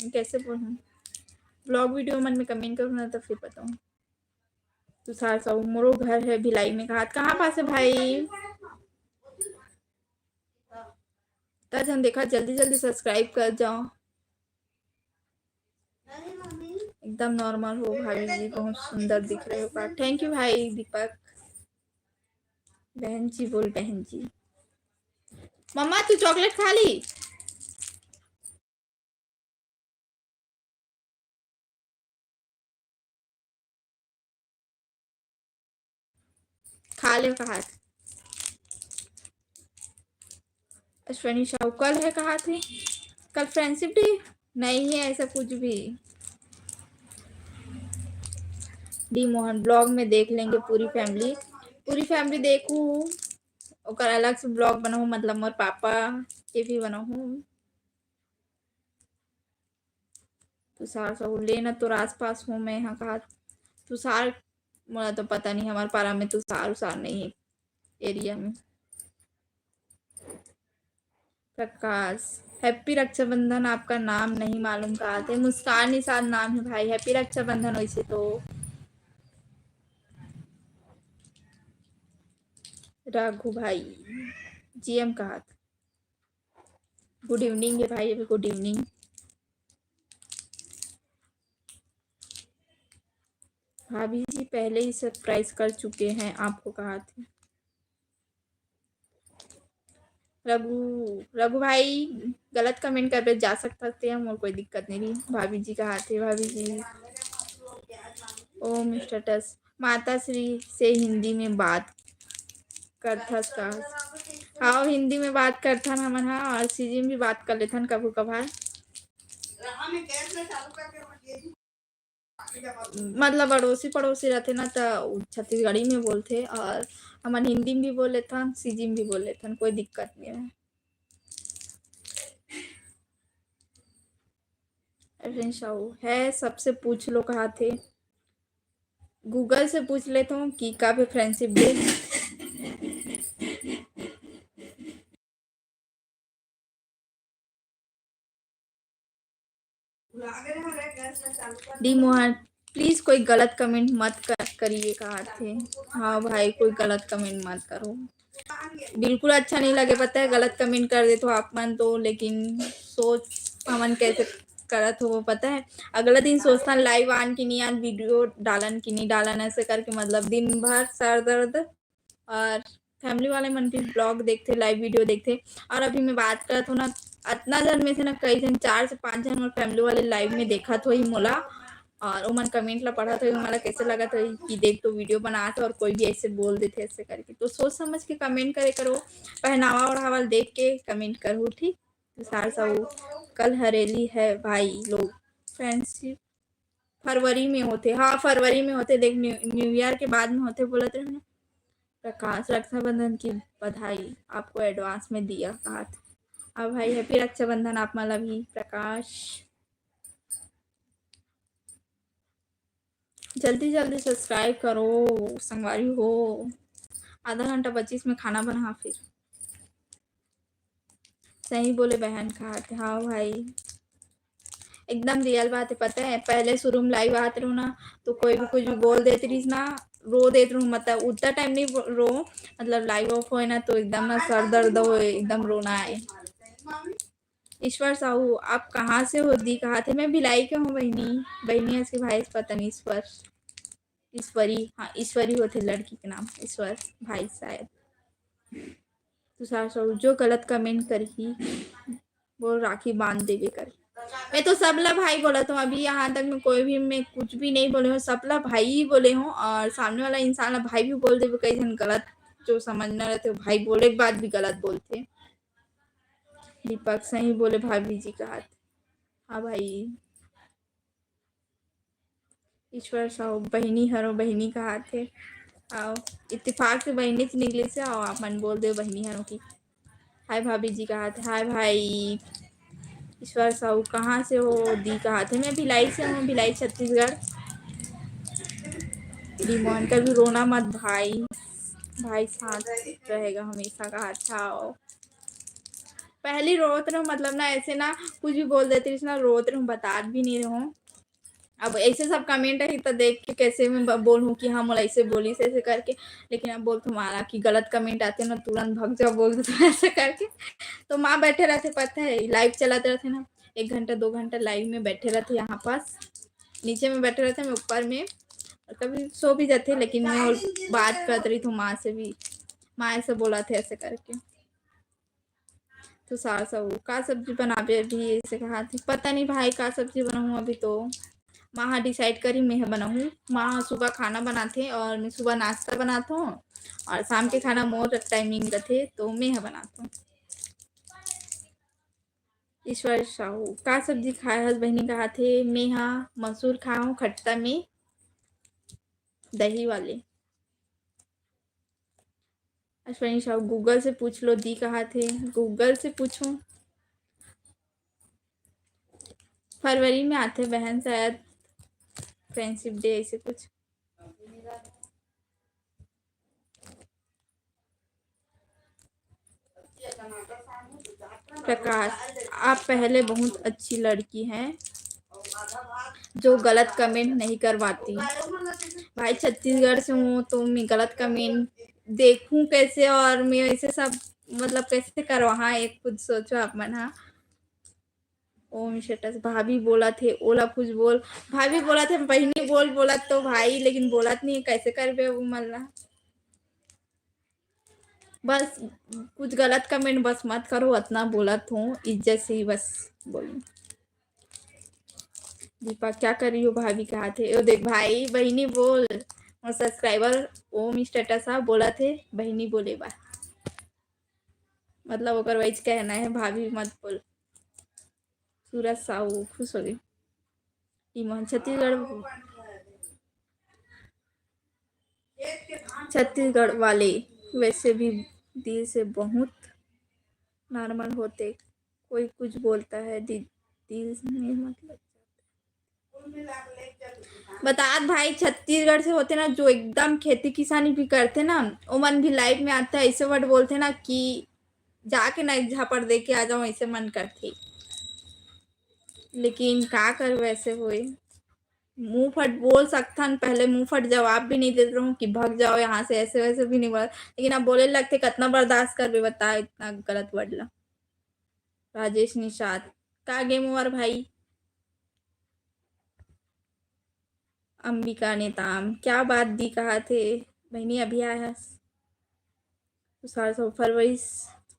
कैसे बोलूँ, ब्लॉग वीडियो मन में कमेंट करो ना तो फिर बताऊँ। तुषार साहू मोरो घर है भिलाई में। कहाँ पास है भाई? जन देखा, जल्दी जल्दी सब्सक्राइब कर जाओ। एकदम नॉर्मल हो भाभी जी, बहुत सुंदर दिख रहे हो। थैंक यू भाई दीपक। बहन जी बोल, बहन जी। मम्मा तू चॉकलेट खा ली? खा ले कहा थे। अश्वनी साहू कल है कहा थे? कल फ्रेंडशिप डे नहीं है ऐसा कुछ भी। डी मोहन ब्लॉग में देख लेंगे पूरी फैमिली देखूँ और अलग से ब्लॉग बनाऊँ, मतलब मोर पापा के भी बनाऊँ। तुषार साहू लेना तो आस पास हूँ मैं यहाँ कहा। तुषार मुझे तो पता नहीं, हमारे पारा में तुषार उषार नहीं है एरिया में। प्रकाश हैप्पी रक्षाबंधन। आपका नाम नहीं मालूम कहा थे? मुस्कान निषाद नाम है भाई। हैप्पी रक्षाबंधन। वैसे तो राघु भाई जीएम कहा था। गुड इवनिंग है भाई, अभी गुड इवनिंग। भाभी जी पहले ही सरप्राइज कर चुके हैं आपको कहा थे। रघु भाई गलत कमेंट कर पे जा सकते हैं, और कोई दिक्कत नहीं रही। भाभी जी कहा थे, भाभी जी। ओ मिस्टर टस माता श्री से हिंदी में बात करता का। हाँ हिंदी में बात करता ना मन, हाँ और सीजी में भी बात कर लेथन कभी कभार। मतलब अड़ोसी पड़ोसी रहते ना तो छत्तीसगढ़ी में बोलते, और हमारे हिंदी में भी बोल लेथन, सीजी में भी बोल लेथन, कोई दिक्कत नहीं है। है सबसे पूछ लो कहा थे। गूगल से पूछ लेता हूँ कि का पे friendship day. D Mohan please कोई गलत कमेंट मत करिए कहा थे। हाँ भाई कोई गलत कमेंट मत करो, बिल्कुल अच्छा नहीं लगे। पता है गलत कमेंट कर दे तो आप मन तो, लेकिन सोच हमन कैसे करत हो वो पता है। अगला दिन सोचता लाइव आन की नहीं आन, वीडियो डालन की नहीं डालन, ऐसे करके मतलब दिन भर सर दर्द। और फैमिली वाले मन भी ब्लॉग देखते, लाइव वीडियो देखते। और अभी मैं बात करत हूँ ना, इतना जन में से ना कई जन 4 से 5 जन फैमिली वाले लाइव में देखा तो ही मोला, और उमन कमेंट ला पढ़ा तो मला कैसे लगा था कि देख तो वीडियो बनाते और कोई भी ऐसे बोल देते ऐसे करके। तो सोच समझ के कमेंट करे करो, पहनावा ओढ़ावल देख के कमेंट करो ठीक। सार सब कल हरेली है भाई लोग। फ्रेंडशिप फरवरी में होते, हाँ फरवरी में होते, देख न्यू ईयर के बाद में होते बोला थे ना। प्रकाश रक्षाबंधन की बधाई आपको एडवांस में दिया कहा था। अब भाई हैप्पी रक्षाबंधन आप मला भी प्रकाश। जल्दी जल्दी सब्सक्राइब करो संगवारी हो। आधा घंटा 25 में खाना बना फिर। सही बोले बहन कहा थे। हाँ भाई एकदम रियल बात है। पता है पहले शुरू में लाइव आते रहो ना तो कोई भी कुछ भी बोल देती रही ना, रो देती रहूँ। मतलब उतना टाइम नहीं रो, मतलब लाइव ऑफ हो ना तो एकदम ना सर दर्द हो, एकदम रोना आए। ईश्वर साहू आप कहाँ से हो दी कहा थे? मैं भिलाई के हूँ बहनी इसके भाई से पता नहीं। ईश्वरी, हाँ ईश्वरी होते लड़की के नाम, ईश्वर भाई शायद। तुषार साहू जो गलत कमेंट करी वो राखी बांध देवे कर। मैं तो सबला भाई बोला तो अभी यहाँ तक मैं कोई भी मैं कुछ भी नहीं बोले हूँ, सबला भाई ही बोले हूँ। और सामने वाला इंसान भाई भी बोल दे, कई जन गलत जो समझना रहते भाई बोले के बाद भी गलत बोलते। दीपक सही बोले भाभी जी का हाथ। हाँ भाई ईश्वर साहू बहनी हरो बहनी का हाथ है। आओ इत्तेफाक से बहनी से निकले से आओ आप मन बोल दे बहनी हरो की। हाय भाभी जी का हाथ। हाय भाई ईश्वर साहू कहाँ से हो दी का हाथ है? मैं भिलाई से हूँ, भिलाई छत्तीसगढ़। डिमोहन का भी रोना मत भाई, भाई साथ रहेगा हमेशा का। अच्छा हो पहली रोत रहो, मतलब ना ऐसे ना कुछ भी बोल देती ना रोत रहो, बता भी नहीं रहो। अब ऐसे सब कमेंट है तो देख के कैसे मैं बोलूँ कि हाँ मोला ऐसे बोली ऐसे करके, लेकिन अब बोल तुम्हारा कि गलत कमेंट आते ना तुरंत भग जाओ बोल दो तो ऐसे करके। तो माँ बैठे रहते, पता है लाइव चलाते रहते ना, 1 घंटा 2 घंटा लाइव में बैठे रहते, यहाँ पास नीचे में बैठे रहते, मैं ऊपर में, और कभी सो भी जाते, लेकिन मैं और बात करती रही हूँ माँ से भी, माँ ऐसे बोला थे ऐसे करके। तो सास का सब्जी बनावे अभी ऐसे कहा थी, पता नहीं भाई का सब्जी बनाऊँ अभी तो माँ डिसाइड करी मैं बनाऊँ। माँ सुबह खाना बनाते और मैं सुबह नाश्ता बनाता हूँ और शाम के खाना मोर टाइमिंग रखे तो मैं बनाता हूँ। ईश्वर साहू का सब्जी खाए हस बहनी कहा थे, मैं हाँ मसूर खाऊँ खट्टा में दही वाले। अश्वनी साहू गूगल से पूछ लो दी कहा थे, गूगल से पूछूं। फरवरी में आते बहन शायद, फ्रेंडशिप डे ऐसे कुछ। प्रकाश आप पहले बहुत अच्छी लड़की हैं जो गलत कमेंट नहीं करवाती। भाई छत्तीसगढ़ से हूँ तो मैं गलत कमेंट देखूं कैसे, और मैं ऐसे सब मतलब कैसे करवा, एक खुद सोचो आप मन। हाँ ओम स्टेटस भाभी बोला थे ओला कुछ बोल, भाभी बोला थे बहनी बोल बोला तो भाई, लेकिन बोलत नहीं कैसे करबे वो मल्ला। बस कुछ गलत कमेंट बस मत करो, उतना बोलत हूँ इज्जत से ही बस बोलूं। दीपा क्या कर रही हो भाभी कहा थे, ओ देख भाई बहनी बोल, और सब्सक्राइबर ओम स्टेटस बोला थे बहनी बोले बा, मतलब अगर वही कहना है भाभी मत बोल। सूरज साहू खुश हो गई। छत्तीसगढ़ वाले वैसे भी दिल से बहुत नॉर्मल होते, कोई कुछ बोलता है दिल में मतलब बता भाई। छत्तीसगढ़ से होते ना जो एकदम खेती किसानी भी करते ना, ओमन भी लाइव में आता है ऐसे वर्ड बोलते ना कि जाके ना झापड़ दे के आ जाओ, ऐसे मन करते, लेकिन का कर वैसे हुए मुंह फट बोल सकता, पहले मुंह फट जवाब भी नहीं देते हूँ कि भाग जाओ यहाँ से, ऐसे वैसे भी नहीं बोला, लेकिन अब बोले लगते कितना बर्दाश्त कर भी बता इतना गलत वर्ड ला। राजेश निषाद का गेम ओवर भाई। अंबिका नेताम क्या बात दी कहा थे बहनी अभी आया है।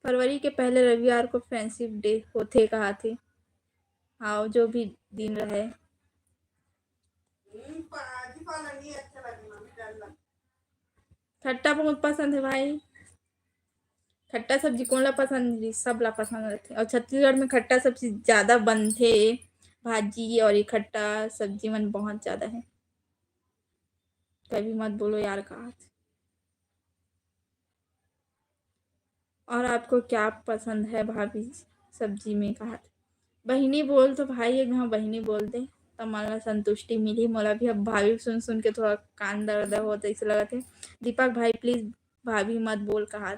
फरवरी के पहले रविवार को फ्रेंडशिप डे होते कहा थे, हाँ जो भी दिन रहे। खट्टा बहुत पसंद है भाई, खट्टा सब्जी कौन ला पसंद, सब ला पसंद रहते, और छत्तीसगढ़ में खट्टा सब्जी ज्यादा बनते, भाजी और ये खट्टा सब्जी मन बहुत ज्यादा है, कभी मत बोलो यार कहा। और आपको क्या पसंद है भाभी सब्जी में कहा, बहिनी बोल तो भाई एक हाँ बहिनी बोल दे तो मला संतुष्टि मिली, मोला भी अब भाभी सुन सुन के थोड़ा कान दर्द होता ऐसे लगा थे। दीपक भाई प्लीज भाभी मत बोल कहा,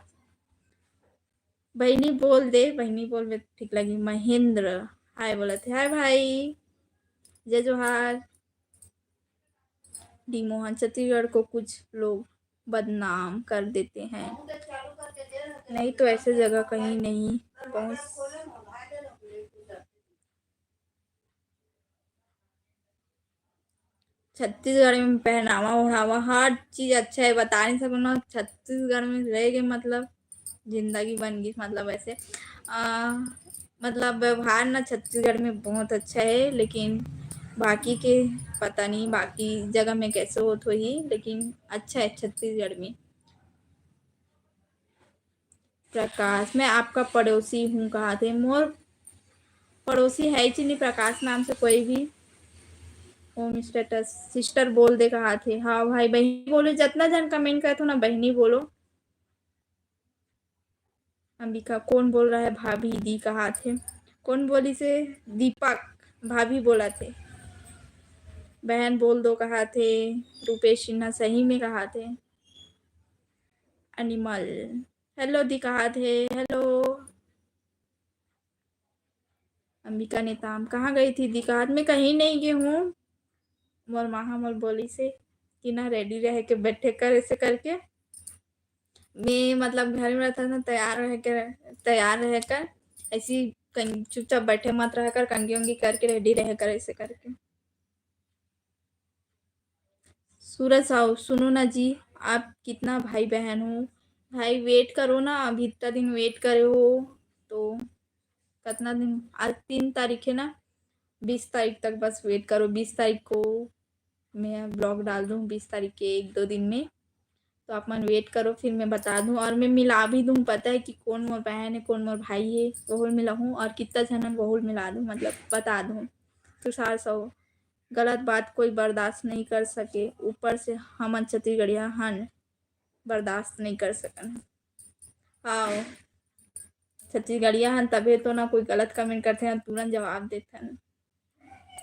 बहनी बोल दे, बहनी बोल में ठीक लगी। महेंद्र हाय बोला थे, हाय भाई जय जोहार। डी मोहन छत्तीसगढ़ को कुछ लोग बदनाम कर देते हैं, नहीं तो ऐसे जगह कहीं नहीं पहुंच। छत्तीसगढ़ में पहनावा ओढ़ावा हर चीज अच्छा है, बता नहीं सकूँ, छत्तीसगढ़ में रह गए मतलब जिंदगी बन गई, मतलब ऐसे मतलब व्यवहार ना छत्तीसगढ़ में बहुत अच्छा है, लेकिन बाकी के पता नहीं बाकी जगह में कैसे हो तो ही, लेकिन अच्छा है छत्तीसगढ़ में। प्रकाश मैं आपका पड़ोसी हूँ कहा थे, मोर पड़ोसी है ही नहीं प्रकाश नाम से कोई भी। होम स्टेटस सिस्टर बोल दे कहा थे, हाँ भाई बहनी बोलो, जितना जन कमेंट करे तो ना बहनी बोलो। अंबिका कौन बोल रहा है भाभी दी कहा थे, कौन बोली से, दीपक भाभी बोला थे, बहन बोल दो कहा थे। रूपेश सिन्हा सही में कहा थे। एनिमल हेलो दी कहा थे, हेलो। अंबिका नेताम कहाँ गई थी दी कहा, मैं कहीं नहीं गई हूँ, मोर माँ मोर बोली से कि ना रेडी रह के बैठे कर ऐसे करके। मैं मतलब घर में रहता था तैयार रहकर ऐसी चुपचाप बैठे मत रहकर कंघी उंगी करके रेडी रहकर ऐसे करके। सूरज साहू सुनो ना जी, आप कितना भाई बहन हो, भाई वेट करो ना, अभी इतना दिन वेट करे हो तो कितना दिन, आज 3 तारीख है ना, 20 तारीख तक बस वेट करो। 20 तारीख को मैं ब्लॉग डाल दूँ, 20 तारीख के 1-2 दिन में, तो आप मन वेट करो, फिर मैं बता दूँ और मैं मिला भी दूँ। पता है कि कौन मोर बहन है कौन मोर भाई है, वही मिलाऊँ और कितना जनन वही मिला दूँ, मतलब बता दूँ। तुषार साहू गलत बात कोई बर्दाश्त नहीं कर सके, ऊपर से हमन छत्तीसगढ़िया हन बर्दाश्त नहीं कर सकन। हाँ छत्तीसगढ़िया हन तबे तो ना कोई गलत कमेंट करते हैं तुरंत जवाब देते हैं।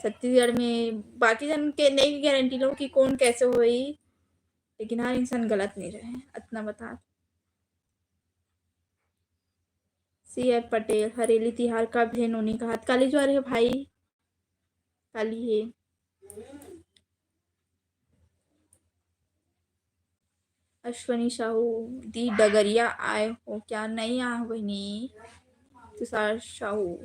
छत्तीसगढ़ में बाकी जन के नहीं गारंटी लो कि कौन कैसे होई, लेकिन हर इंसान गलत नहीं रहे, इतना बता। CR पटेल हरेली तिहार कब है नोनी का हाथ काली ज्वार है भाई, काली है। अश्वनी साहू दी डगरिया आए हो क्या, नहीं आ बहनी। तुषार साहू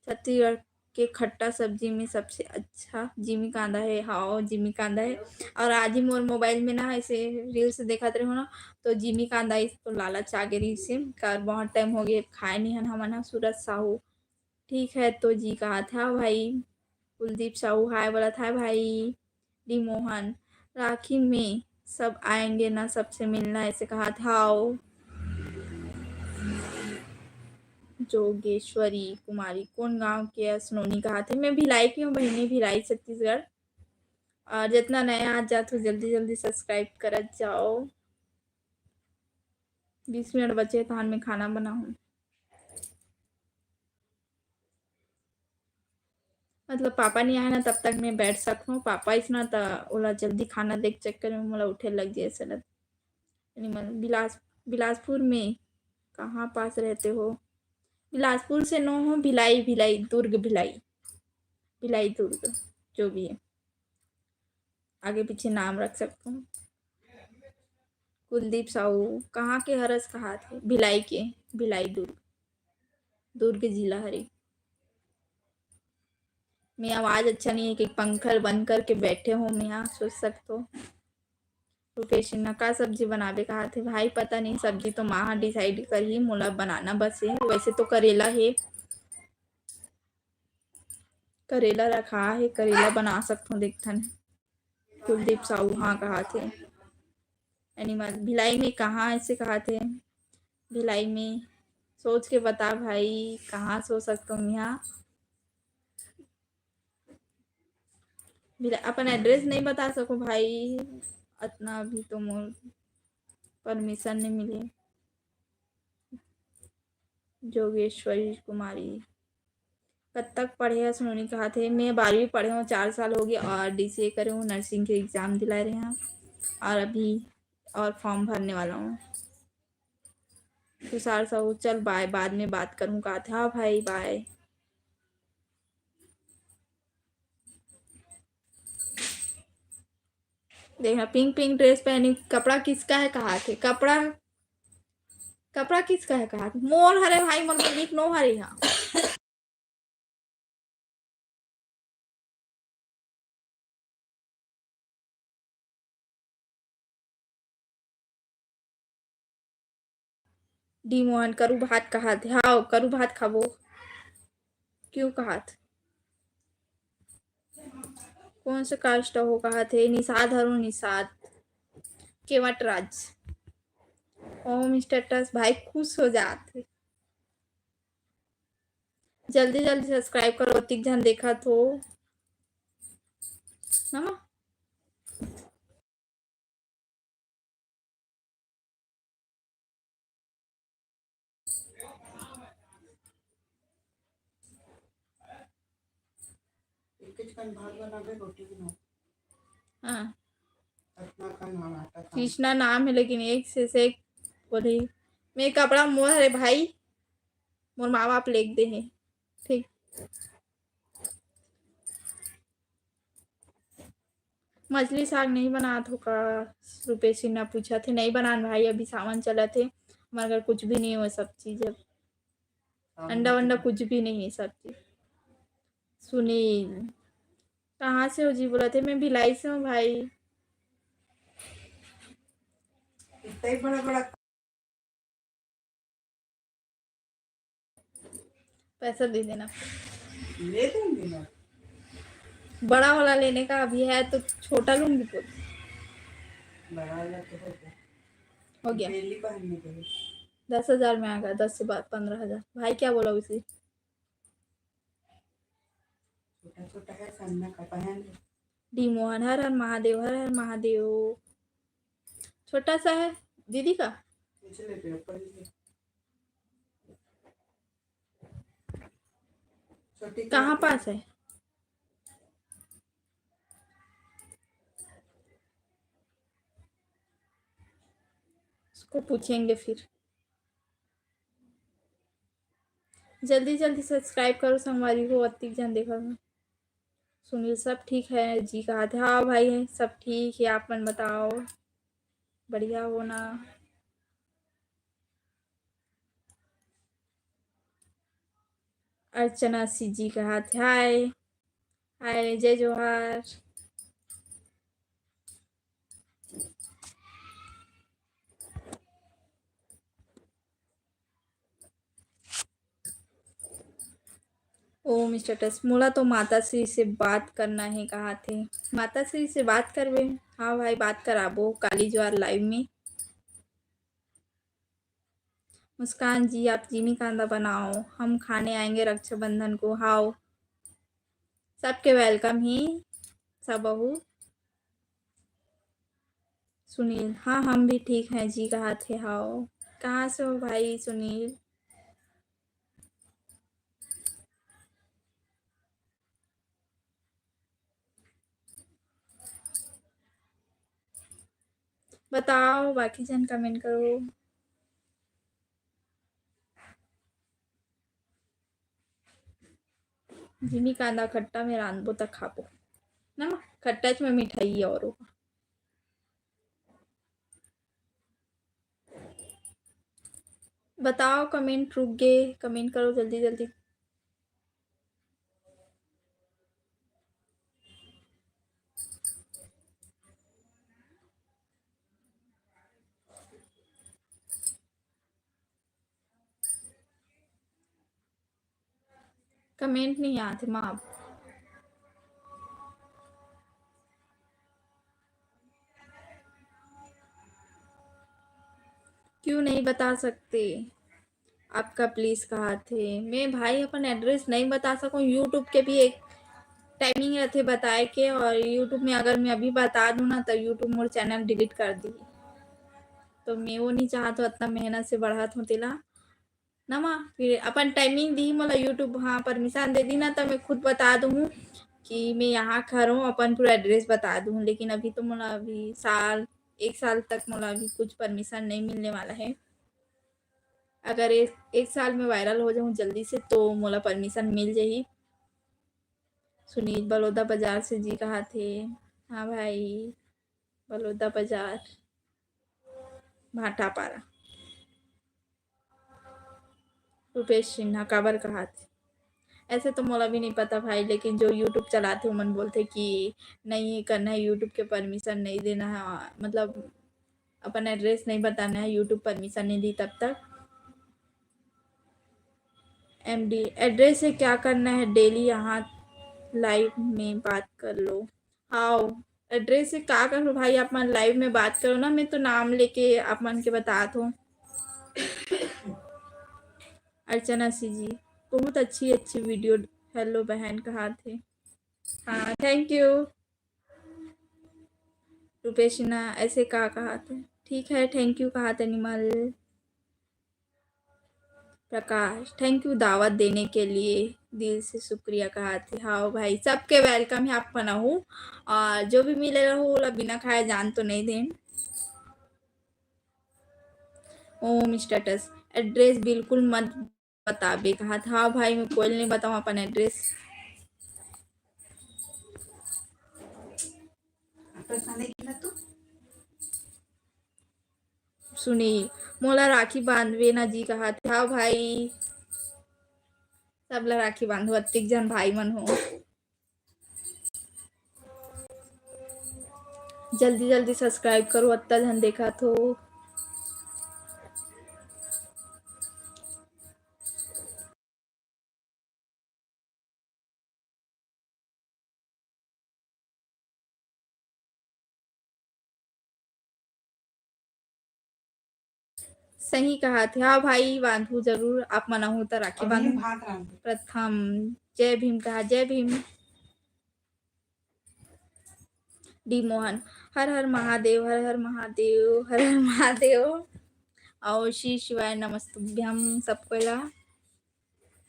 छत्तीसगढ़ के खट्टा सब्जी में सबसे अच्छा जिमी कांदा है। हाँ जिमी कांदा है, और आज ही मोर मोबाइल में ना ऐसे रील्स देखत रहे हो ना, तो जिमी कांदा इस तो लालच आ गई से कर बहुत टाइम हो गए खाए नहीं हन हमन। सूरज साहू ठीक है तो जी कहा था भाई। कुलदीप साहू हाय बोला था भाई। डी मोहन राखी में सब आएंगे ना, सबसे मिलना ऐसे कहा था। जोगेश्वरी कुमारी कौन गांव के असनोनी कहा थे, मैं भिलाई की हूँ बहनी, भिलाई छत्तीसगढ़। और जितना नया आ जाते हो जल्दी जल्दी सब्सक्राइब कर जाओ। 20 मिनट बचे तो मैं खाना बनाऊँ, मतलब पापा नहीं आए ना तब तक मैं बैठ सकूँ। पापा इसना तो ओला जल्दी खाना देख चक्कर में मोला उठे लग जाए सलत। बिलासपुर में कहाँ पास रहते हो, बिलासपुर से नो हो, भिलाई भिलाई दुर्ग भिलाई भिलाई दुर्ग जो भी है, आगे पीछे नाम रख सकता हूँ। कुलदीप साहू कहाँ के हरस कहा थे, भिलाई के, भिलाई दुर्ग, दुर्ग जिला हरे। मैं आवाज अच्छा नहीं है कि पंखल बंद करके बैठे हो, मैं यहाँ सोच सकते हो। रुपेश सिन्हा का सब्जी बनावे कहा थे भाई, पता नहीं सब्जी तो माँ डिसाइड कर ही, मोला बनाना बस है। वैसे तो करेला है, करेला रखा है, करेला बना सकता हूँ देखथन। कुलदीप साहू हाँ कहा थे। एनिमल भिलाई में कहाँ ऐसे कहा थे, भिलाई में सोच के बता भाई, कहाँ सो सकता हूँ यहाँ। अपन एड्रेस नहीं बता सको भाई, इतना अभी तो मोर परमिशन नहीं मिले। जोगेश्वरी कुमारी कब तक पढ़े है, सुनोनी कहा थे मैं 12वीं पढ़े हूँ, 4 साल हो गए और DCA करे हूँ, नर्सिंग के एग्ज़ाम दिला रहे हैं और अभी और फॉर्म भरने वाला हूँ। तुषार साहू चल बाय, बाद में बात करूँ कहा था। हाँ भाई बाय। देखना पिंक पिंक ड्रेस पहनी, कपड़ा किसका है कहा थे, कपड़ा कपड़ा किसका है कहा थे, मोर हरे भाई मन को नो हरे यहाँ। डी मोहन करू भात कहा थे, हाँ करू भात खाबो क्यों कहा थे, कौन से कास्ट हो कहा थे, निषाद हरो निषाद केवट राज होम स्टेटस भाई खुश हो जाते। जल्दी जल्दी सब्सक्राइब करो, अतिक जन देखा तो ना। हाँ कृष्णा नाम है लेकिन एक से एक बोली मैं कपड़ा मोर हरे भाई, मोर माँ बाप लिख दे हैं ठीक। मछली साग नहीं बना तो का रुपेश सिन्हा पूछा थे नहीं बनान भाई अभी सावन चला थे हमारे घर कुछ भी नहीं हो सब चीज अंडा वंडा कुछ भी नहीं है सब चीज। सुनील कहाँ से हो जी बोला थे मैं भिलाई से हूँ भाई। इतना ही बड़ा बड़ा पैसा दे देना ले दूंगी ना। बड़ा वाला लेने का अभी है तो छोटा लूंगी तो बड़ा वाला तो हो गया डेली पहनने के लिए 10,000 में आ गया 10 से बाद 15,000 भाई क्या बोला उसे छोटा छोटा है सन्ना का पहन ले। डी मोहन हर हर महादेव हर हर महादेव छोटा सा है दीदी का पिछले पे ऊपर ही छोटी कहाँ पास है उसको पूछेंगे फिर। जल्दी जल्दी सब्सक्राइब करो संगवारी को अति जन देखा सुनील सब ठीक है जी कहा था हाँ भाई है सब ठीक है आप मन बताओ बढ़िया हो ना। अर्चना सी जी कहा था हाय हाय जय जोहार। ओम स्टेटस मोला तो माता श्री से बात करना है कहा थे माता श्री से बात करवे हाँ भाई बात कराबो काली ज्वार लाइव में। मुस्कान जी आप चीनी कांदा बनाओ हम खाने आएंगे रक्षाबंधन को हाओ सबके वेलकम ही सब बहू। सुनील हाँ हम भी ठीक हैं जी कहा थे हाओ कहाँ से हो भाई सुनील। बताओ बाकी जन कमेंट करो। चीनी कांदा खट्टा में रांधबो तक खाबो ना खट्टा में मिठाई और होगा। बताओ कमेंट रुक गए कमेंट करो जल्दी जल्दी। कमेंट नहीं आते माँ क्यों नहीं बता सकते आपका प्लीज कहा थे मैं भाई अपन एड्रेस नहीं बता सकूं यूट्यूब के भी एक टाइमिंग रहते बताए के और यूट्यूब में अगर मैं अभी बता दूं ना तो यूट्यूब मोर चैनल डिलीट कर दी तो मैं वो नहीं चाहता इतना मेहनत से बढ़ात हूँ तेला ना माँ फिर अपन टाइमिंग दी मला यूट्यूब हाँ परमिशन दे दी ना तो मैं खुद बता दूँ कि मैं यहाँ खड़ा हूँ अपन पूरा एड्रेस बता दूँ लेकिन अभी तो मला अभी एक साल तक मला अभी कुछ परमिशन नहीं मिलने वाला है। अगर एक साल में वायरल हो जाऊँ जल्दी से तो मोला परमिशन मिल जाही। सुनील बलौदा बाजार से जी कहा थे हाँ भाई बलौदा बाजार भाटापारा। रुपेश सिन्हा काबर कहा थे ऐसे तो मोला भी नहीं पता भाई लेकिन जो यूट्यूब चलाते हो मन बोलते कि नहीं करना है यूट्यूब के परमिशन नहीं देना है मतलब अपन एड्रेस नहीं बताना है यूट्यूब परमिशन नहीं दी तब तक। एमडी एड्रेस से क्या करना है डेली यहाँ लाइव में बात कर लो हाँ एड्रेस से क्या करो भाई आप मन लाइव में बात करो ना मैं तो नाम लेके आप मन के बता दूँ। अर्चना सी जी बहुत अच्छी अच्छी वीडियो हेलो बहन कहा थे हाँ थैंक यू। रुपेश ना ऐसे कहा थे ठीक है थैंक यू कहा थे निमल। प्रकाश थैंक यू दावत देने के लिए दिल से शुक्रिया कहा थे हाँ भाई सबके वेलकम है आप बना हूँ और जो भी मिले रहो बिना खाए जान तो नहीं दें। ओम स्टेटस एड्रेस बिल्कुल मत बताबे कहा था हाँ भाई मैं कोई नहीं बताऊँ अपन एड्रेस। पैसा नहीं किया तू सुनील मोला राखी बांधवे ना जी कहा था भाई सबला राखी बांधो अतिक जन भाई मन हो जल्दी जल्दी सब्सक्राइब करो अत्ता जन देखा तो सही कहा थे हाँ भाई बांधू जरूर आप मना हो तो राखी अभी बांधू भात रांध प्रथम जय भीम कहा जय भीम डी मोहन हर हर महादेव हर हर महादेव हर हर महादेव और श्री शिवाय नमस्तुभ्यम सबको ला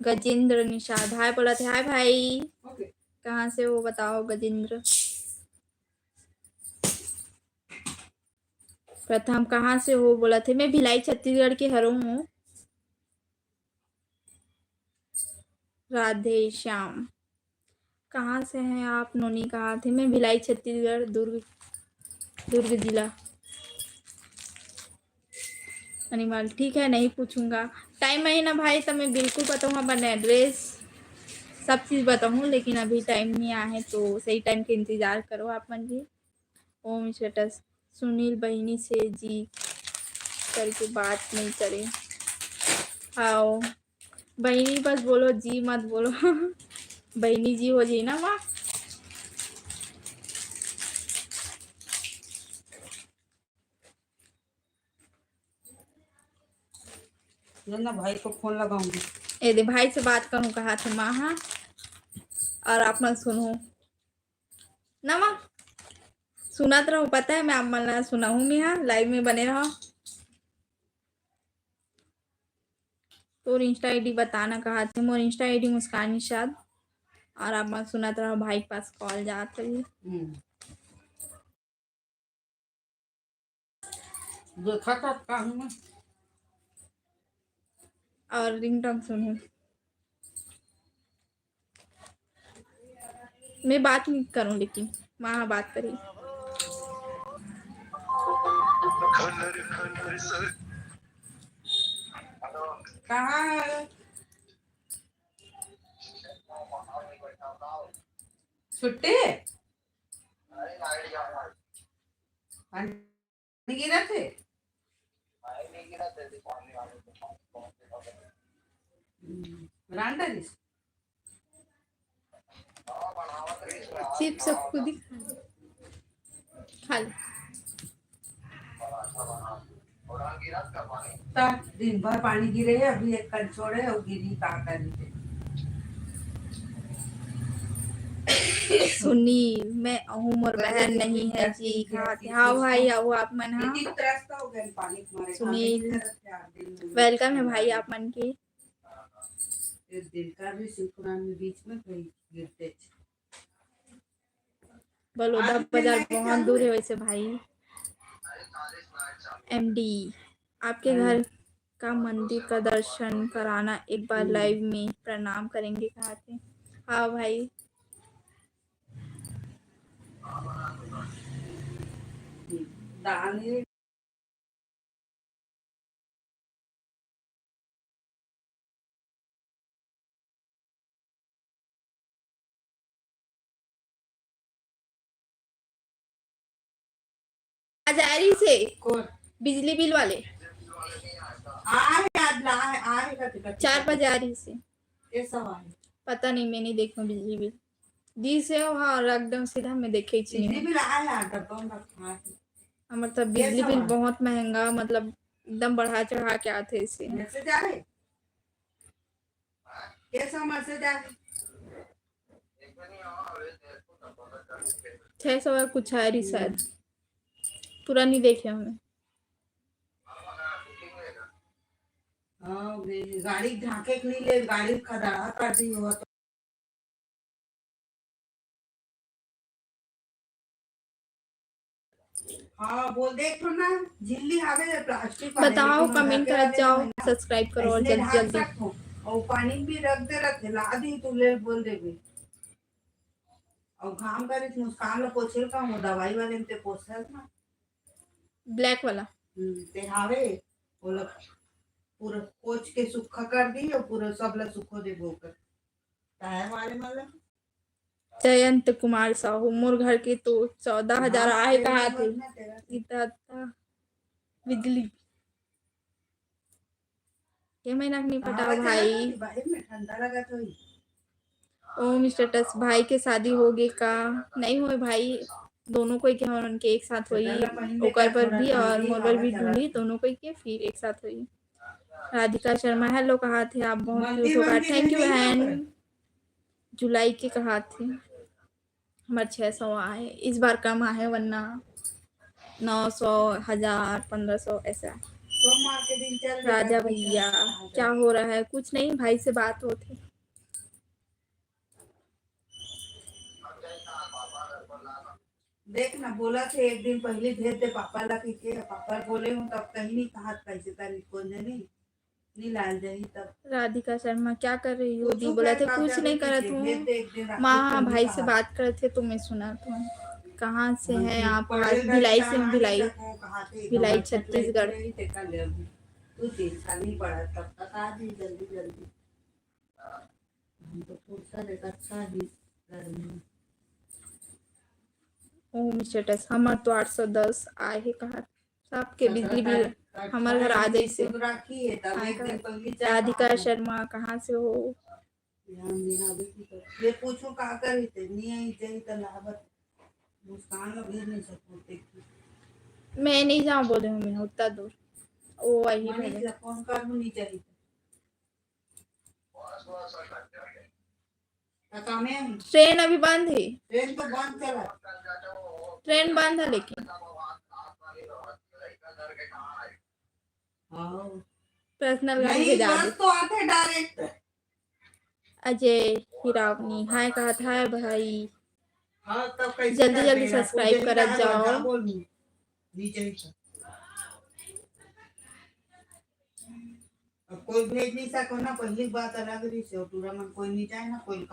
गजेंद्र निषाद हाय बोला थे हाय भाई ओके कहाँ से वो बताओ गजेंद्र प्रथम कहाँ से हो बोला थे मैं भिलाई छत्तीसगढ़ की हरों हूँ राधे श्याम कहाँ से हैं आप नोनी कहाँ थे मैं भिलाई छत्तीसगढ़ दुर्ग जिला अनिमल ठीक है नहीं पूछूंगा टाइम है ना भाई तो मैं बिल्कुल बताऊँ अपन एड्रेस सब चीज़ बताऊँ लेकिन अभी टाइम नहीं आया है तो सही टाइम के इंतज़ार करो आप मन जी ओम स्टेटस सुनील बहनी से जी करके बात नहीं करे आओ बहनी बस बोलो जी मत बोलो बहनी जी हो जी ना माँ ना भाई को फोन लगाऊंगी ए दे भाई से बात करूँ कहा था माँ हाँ और आप मन सुनो ना माँ सुना तो रहो पता है मैं आप मन सुना हूँ मैं हाँ लाइव में बने रहो तो इंस्टा आईडी बताना कहा थे मोर इंस्टा आईडी मुस्कान निषाद और आप मन सुना तो रहो भाई के पास कॉल जात रही देखा था कहूँ मैं और रिंगटोन सुनूं मैं बात नहीं करूं लेकिन वहाँ बात करी कहाँ है छुट्टी पानी गिरा थे रांडा चिप्स सब खुद ही खा ले दिन भर पानी गिरे है अभी एक कल छोड़े और गिरी कहाँ कर सुनील मैं अहूम और बहन नहीं है जी हाँ भाई आओ आप मन हाँ हो गया पानी तुम्हारे सुनील वेलकम है भाई आप मन के दिन का भी सिकुरान में बीच में कहीं गिरते बलौदा बाजार बहुत दूर है वैसे भाई एमडी आपके घर का मंदिर का दर्शन कराना एक बार लाइव में प्रणाम करेंगे कहा थे हाँ भाई दाने जारी से कौन बिजली बिल वाले आएगा 4 बजे आ रही से ये सब आए पता नहीं मैं नहीं देखूं बिजली बिल दी से हो हाँ एकदम सीधा मैं देखे बिजली बिल आया डब्बा में रखा है मतलब बिजली बिल बहुत महंगा मतलब एकदम बढ़ा चढ़ा के आते इसे मैसेज आ रहे कैसा मैसेज आ रहे 600 कुछ आ रही शायद पूरा नहीं देखे हमें गाड़ी झांके के नहीं ले गाड़ी खड़ा कर दी हो तो हाँ बोल देख ना झिल्ली आवे प्लास्टिक बताओ कमेंट कर जाओ सब्सक्राइब करो और जल्दी जल्दी और पानी भी रख दे ला दी तू ले बोल दे भी और घाम करिस मुस्कान ला पोछेल का वो दवाई वाले में ते पोछल ना ब्लैक वाला ते हावे बोला पूरा पोछ के सूखा कर दी और पूरा सब ला सूखो दे बोकर ताहे वाले मतलब जयंत कुमार साहू मोर घर के तो 14,000 आए कहा थे इतना बिजली ये महीना नहीं पटा भाई। बाहर में ठंडा लगा तो ओम स्टेटस भाई के शादी हो गई का नहीं हुए भाई दोनों को के और उनके एक साथ हुई ओकर पर भी और मोर भी ढूंढी दोनों को के फिर एक साथ हुई। राधिका शर्मा हेलो कहा थे आप बहुत क्यूट होगा थैंक यू बहन। जुलाई के कहा थे हमारे 600 आए इस बार कम आए वरना 900 1000 1500 ऐसा। सोमवार के दिन चल राजा भैया क्या हो रहा है कुछ नहीं भाई से बात होती देख ना बोला थे एक दिन पहले भेज दे पापा ला के पापा बोले हूँ तब कहीं नहीं कहा पैसे तारीख को नहीं लाल जाही तब। राधिका शर्मा क्या कर रही हो दी बोला थे कुछ नहीं करत हूँ माँ भाई से बात करे थे तो मैं सुना तो कहाँ से है आप भिलाई से भिलाई छत्तीसगढ़। तू देखा नहीं पड़ा तब तक आ जी जल्दी जल्दी हम तो पूछा देख अच्छा ही ओम स्टेटस हमार तो 810 आए है कहा सबके बिजली बिल हमारे घर आ जाए से। राधिका शर्मा कहाँ से हो ये पूछो का करी थे नहीं आई जाई त लाभत मुस्कान ला भेज नहीं सकते मैं नहीं जाऊँ बोले हूँ मैं उतना दूर वो वही माने फोन कर नहीं चाहिए ट्रेन अभी बंद है ट्रेन तो बंद चला ट्रेन बंद है लेकिन पर्सनल गाड़ी से जा बस तो आते डायरेक्ट अजय हिरावनी हाय कहा था भाई हाँ तब कैसे जल्दी जल्दी सब्सक्राइब कर जाओ कोई भेज नहीं सको ना पहली बात अलग रही से पूरा मन कोई नहीं चाहे ना कोई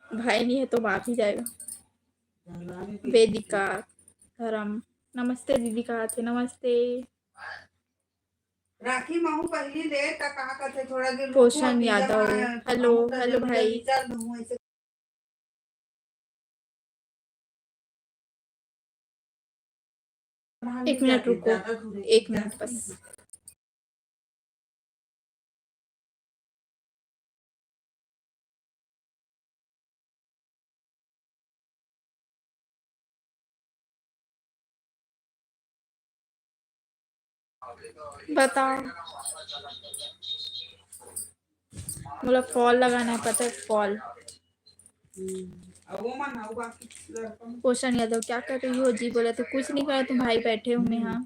भाई नहीं है तो बाप ही जाएगा। वेदिका धर्म नमस्ते दीदी कहा थे नमस्ते राखी महू पहली ले त कहा करते थोड़ा देर पोषण यादव हेलो हेलो भाई एक मिनट रुको 1 मिनट बस बताओ बोला फॉल लगाना है पता है फॉल। पोषण यादव क्या कर रही हो जी बोला तो कुछ नहीं करा तुम भाई बैठे हुए यहाँ।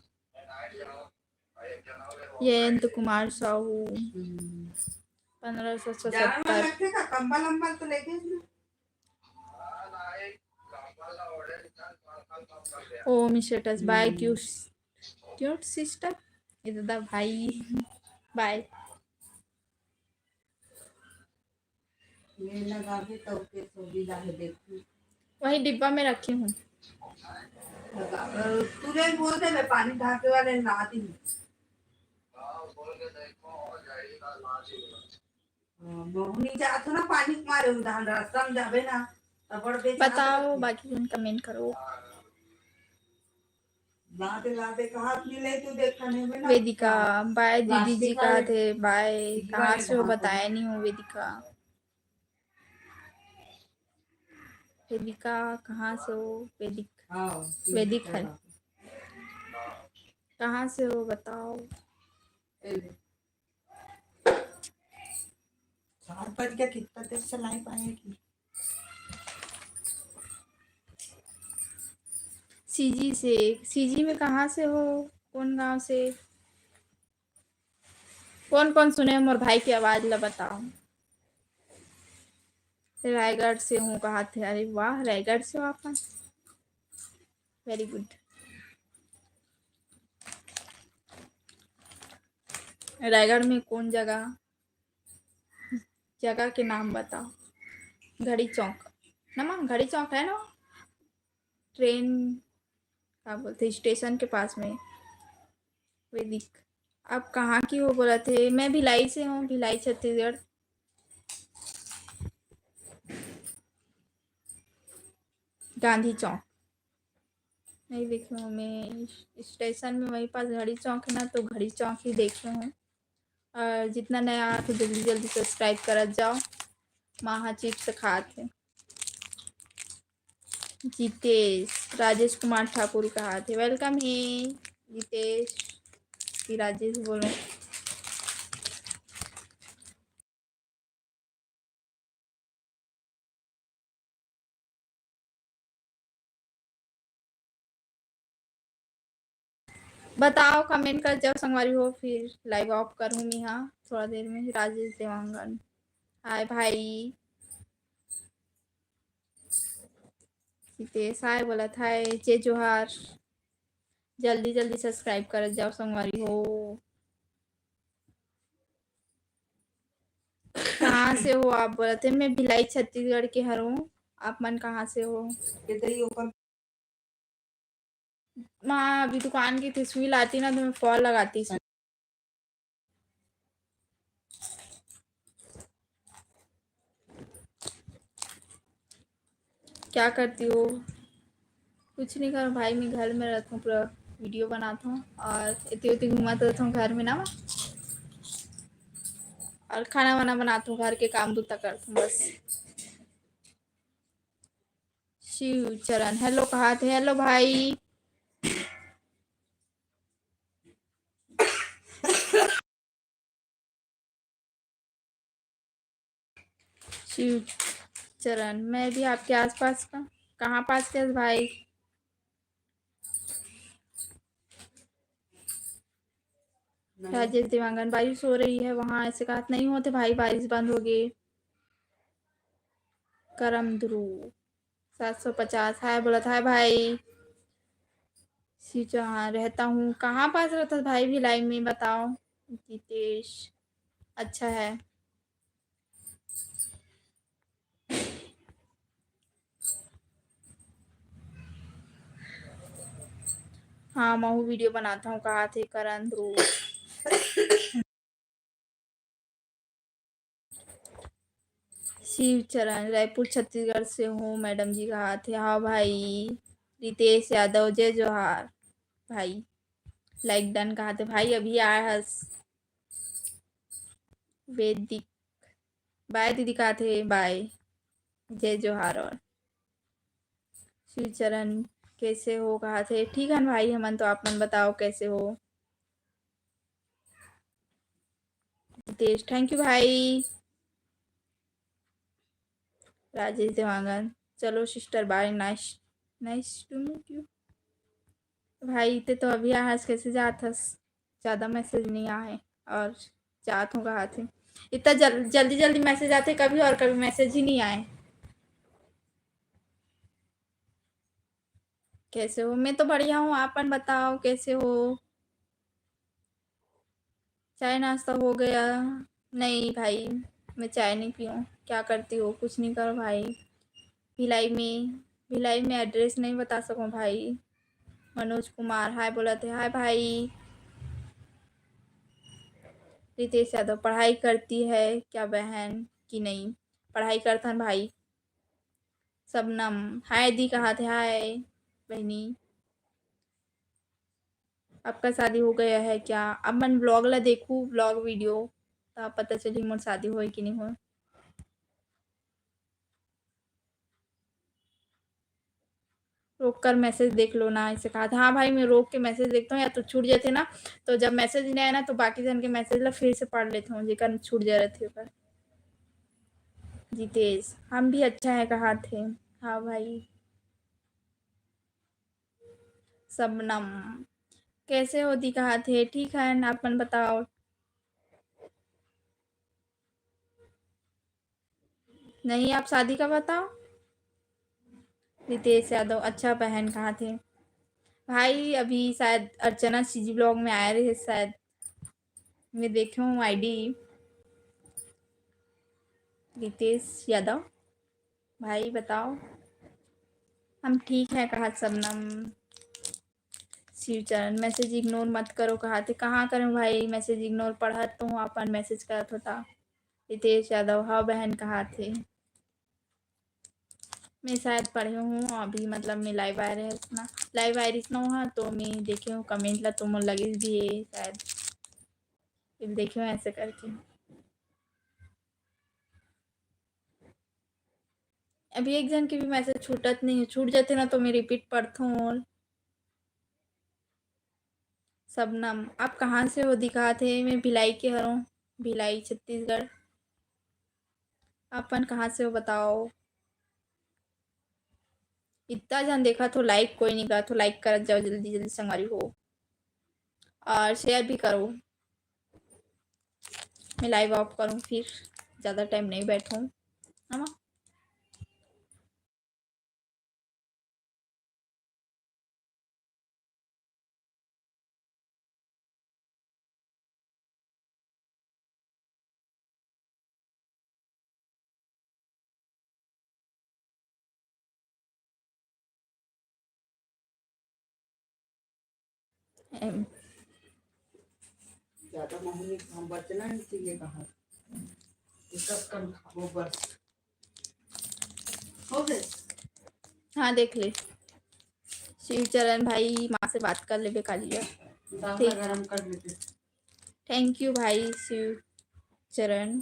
जयंत कुमार साहू 1570 ओम स्टेटस बाय क्यूट सिस्टर इधर भाई बाय वही डिब्बा में रखी हूँ तुरंत बोल दे मैं पानी ढाके वाले ना दी मोहनी जात ना पानी मारे उधान रास्ता में जाबे ना बताओ बाकी तुम कमेंट करो। लाते कहा मिले तो देखा नहीं बना वेदिका बाय दीदी जी कहा थे बाय कहाँ से हो बताया नहीं हो वेदिका वेदिका कहाँ से हो वेदिक है कहाँ से हो बताओ। 4 बज गया कितना देर से लाइव आएगी सीजी से सीजी में कहाँ से हो कौन गांव से कौन कौन सुने मोर भाई की आवाज ला बताओ। रायगढ़ से हूँ, कहा थे? अरे वाह, रायगढ़ से हो आप? Very good. रायगढ़ में कौन जगह? जगह के नाम बताओ। घड़ी चौक ना माँ, घड़ी चौक है ना, ट्रेन क्या बोलते, स्टेशन के पास में। वेदिक, आप कहाँ की हो बोला थे? मैं भिलाई से हूँ, भिलाई छत्तीसगढ़। गांधी चौक नहीं देखे हूँ मैं, स्टेशन में वहीं पास घड़ी चौक है ना, तो घड़ी चौक ही देखे हूँ। और जितना नया आ तो जल्दी जल्दी सब्सक्राइब करत जाओ। महा चिप्स खाते। जितेश, राजेश कुमार ठाकुर कहा थे? वेलकम ही जितेश कि राजेश बोलो। बताओ, कमेंट कर जाओ संगवारी हो, फिर लाइव ऑफ करूँ मैं यहाँ थोड़ा देर में। राजेश देवांगन, हाय भाई। जितेश हाय बोला था, जय जोहार। जल्दी जल्दी सब्सक्राइब कर जाओ संगवारी हो। कहाँ से हो आप? बोला थे मैं भिलाई छत्तीसगढ़ के हर हूँ। आप मन कहाँ से हो? माँ अभी दुकान की थी, सुई लाती ना तो मैं फॉल लगाती। क्या करती हो? कुछ नहीं कर भाई, मैं घर में रहता हूँ, पूरा वीडियो बनाता हूँ और इतनी उतनी घुमाता रहता हूँ घर में ना, और खाना वाना बनाता हूँ, घर के काम दूता करता हूँ बस। शिव चरण हेलो, कहा थे? हेलो भाई। शिव चरण, मैं भी आपके आसपास का। कहाँ पास के भाई? राजेश देवांगन, बारिश हो रही है वहाँ? ऐसे कहा नहीं होते भाई, बारिश बंद हो गई। करम ध्रुव 750 है बोला था भाई। शिव चौहान, रहता हूँ। कहाँ पास रहता भाई भिलाई में बताओ? जितेश, अच्छा है। हाँ महू वीडियो बनाता हूँ, कहा थे? करण ध्रुव। शिव चरण, रायपुर छत्तीसगढ़ से हूँ मैडम जी, कहा थे? हाँ भाई। रितेश यादव, जय जोहार भाई। लाइक डन, कहा थे भाई? अभी आया हस। वेदिक, बाय दीदी, कहा थे? बाय, जय जोहार। और शिव चरण, कैसे हो? कहा थे? ठीक है भाई, हमन तो, आप मन बताओ कैसे हो? रितेश, थैंक यू भाई। राजेश देवांगन, चलो sister bye, nice nice to meet you. भाई इतने तो अभी आज कैसे जात हस? ज़्यादा मैसेज नहीं आए और जात हूँ, कहा थे? इतना जल्दी जल्दी मैसेज आते कभी, और कभी मैसेज ही नहीं आए। कैसे हो? मैं तो बढ़िया हूँ, आपन बताओ कैसे हो? चाय नाश्ता हो गया? नहीं भाई, मैं चाय नहीं पीऊँ। क्या करती हो? कुछ नहीं करो भाई। भिलाई में एड्रेस नहीं बता सकूँ भाई। मनोज कुमार हाय बोला थे? हाय भाई। रितेश यादव, पढ़ाई करती है क्या बहन कि नहीं? पढ़ाई करता है भाई। सबनम हाय दी, कहा थे? हाय बहनी। आपका शादी हो गया है क्या? अब मन ब्लॉग ला देखूँ, ब्लॉग वीडियो, तो पता चली मोर शादी हो कि नहीं हो। रोक कर मैसेज देख लो ना, ऐसे कहा था। हाँ भाई, मैं रोक के मैसेज देखता हूँ, या तो छूट जाते ना, तो जब मैसेज नहीं आया ना तो बाकी जन के मैसेज ला फिर से पढ़ लेता हूँ, जेकर छूट जा रहे थे ऊपर। जितेश, हम भी अच्छा है, कहा थे? हाँ भाई। सबनम, कैसे हो दी, कहा थे? ठीक है, अपन बताओ। नहीं, आप शादी का बताओ। रितेश यादव, अच्छा बहन कहाँ थे? भाई अभी शायद अर्चना सीजी ब्लॉग में आए रहे शायद, मैं देखे हूँ आईडी। रितेश यादव, भाई बताओ। हम ठीक है कहा शबनम। शिवचरण, मैसेज इग्नोर मत करो कहा थे। कहाँ करूँ भाई मैसेज इग्नोर, पढ़ा तो हूँ अपन मैसेज करत होता। रितेश यादव, हाँ बहन कहा थे। मैं शायद पढ़े हूँ अभी, मतलब मैं लाइव आ रहे ना, लाइव आयरिस ना हुआ तो मैं देखे हूँ कमेंट ला तुम लगे भी है शायद, फिर देखे हूँ ऐसे करके। अभी एक जन के भी मैसेज छूटत नहीं है, छूट जाते ना तो मैं रिपीट पढ़ता हूँ। शबनम, आप कहाँ से हो दिखाते? मैं भिलाई के हूँ, भिलाई छत्तीसगढ़। अपन कहाँ से हो बताओ? इतना जन देखा तो लाइक कोई नहीं करा, तो लाइक कर जाओ जल्दी जल्दी संगवारी हो, और शेयर भी करो। मैं लाइव ऑफ करूँ फिर, ज़्यादा टाइम नहीं बैठूँ है ना। एम, ज्यादा महंगी हम बचना नहीं चाहिए कहाँ दिक्कत कम वो बस हो गए। हाँ देख ले शिवचरण भाई, माँ से बात कर ले बेकालिया। दावला गरम कर लेते। थैंक यू भाई शिवचरण,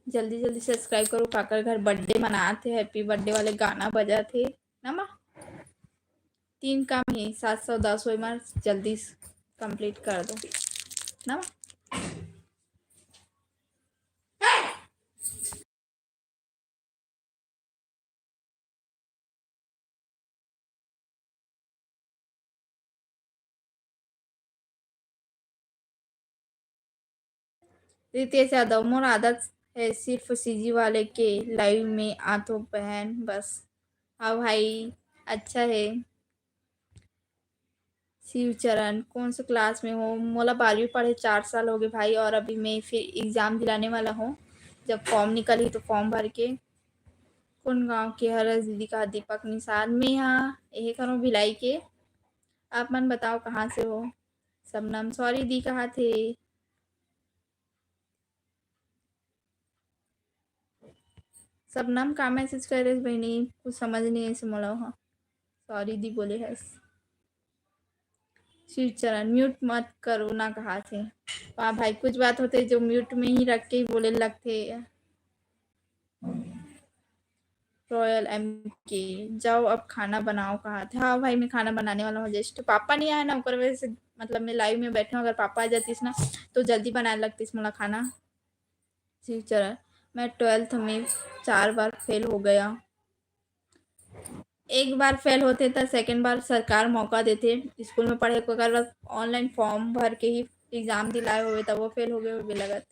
जल्दी जल्दी सब्सक्राइब करो। काकर घर बर्थडे मनाते, हैप्पी बर्थडे वाले गाना बजा थे ना माँ। 3 काम ही 710 हो मार, जल्दी कंप्लीट कर दो ना माँ। रितेश यादव, मोर आदत है सिर्फ सीजी वाले के लाइव में आतो बहन बस। हाँ भाई, अच्छा है। शिवचरण, कौन से क्लास में हो? मोला 12वीं पढ़े 4 साल हो गए भाई, और अभी मैं फिर एग्ज़ाम दिलाने वाला हूँ। जब फॉर्म निकली तो फॉर्म भर के। कौन गांव के हरस दीदी का? दीपक निषाद, में यहाँ यही करूँ भिलाई के। आप मन बताओ कहाँ से हो? शबनम, सॉरी दी कहाँ थे? शबनम का मैसेज कर रहे बहनी, कुछ समझ नहीं ऐसे मोला। हाँ सॉरी दी बोले है। शिवचरण, म्यूट मत करो ना कहा थे। वाह भाई, कुछ बात होते जो म्यूट में ही रख के ही बोले लगते। रॉयल एम के, जाओ अब खाना बनाओ कहा थे। हाँ भाई मैं खाना बनाने वाला हूँ जस्ट, पापा नहीं आया ना ऊपर वजह से, मतलब मैं लाइव में बैठे हूँ, अगर पापा आ जातीस ना तो जल्दी बनाने लगतीस मोला खाना। शिवचरण, मैं 12th में 4 बार फेल हो गया। एक बार फेल होते तो सेकंड बार सरकार मौका देते स्कूल में पढ़े को, अगर ऑनलाइन फॉर्म भर के ही एग्ज़ाम दिलाए हुए तब वो फेल हो गए हुए लगत।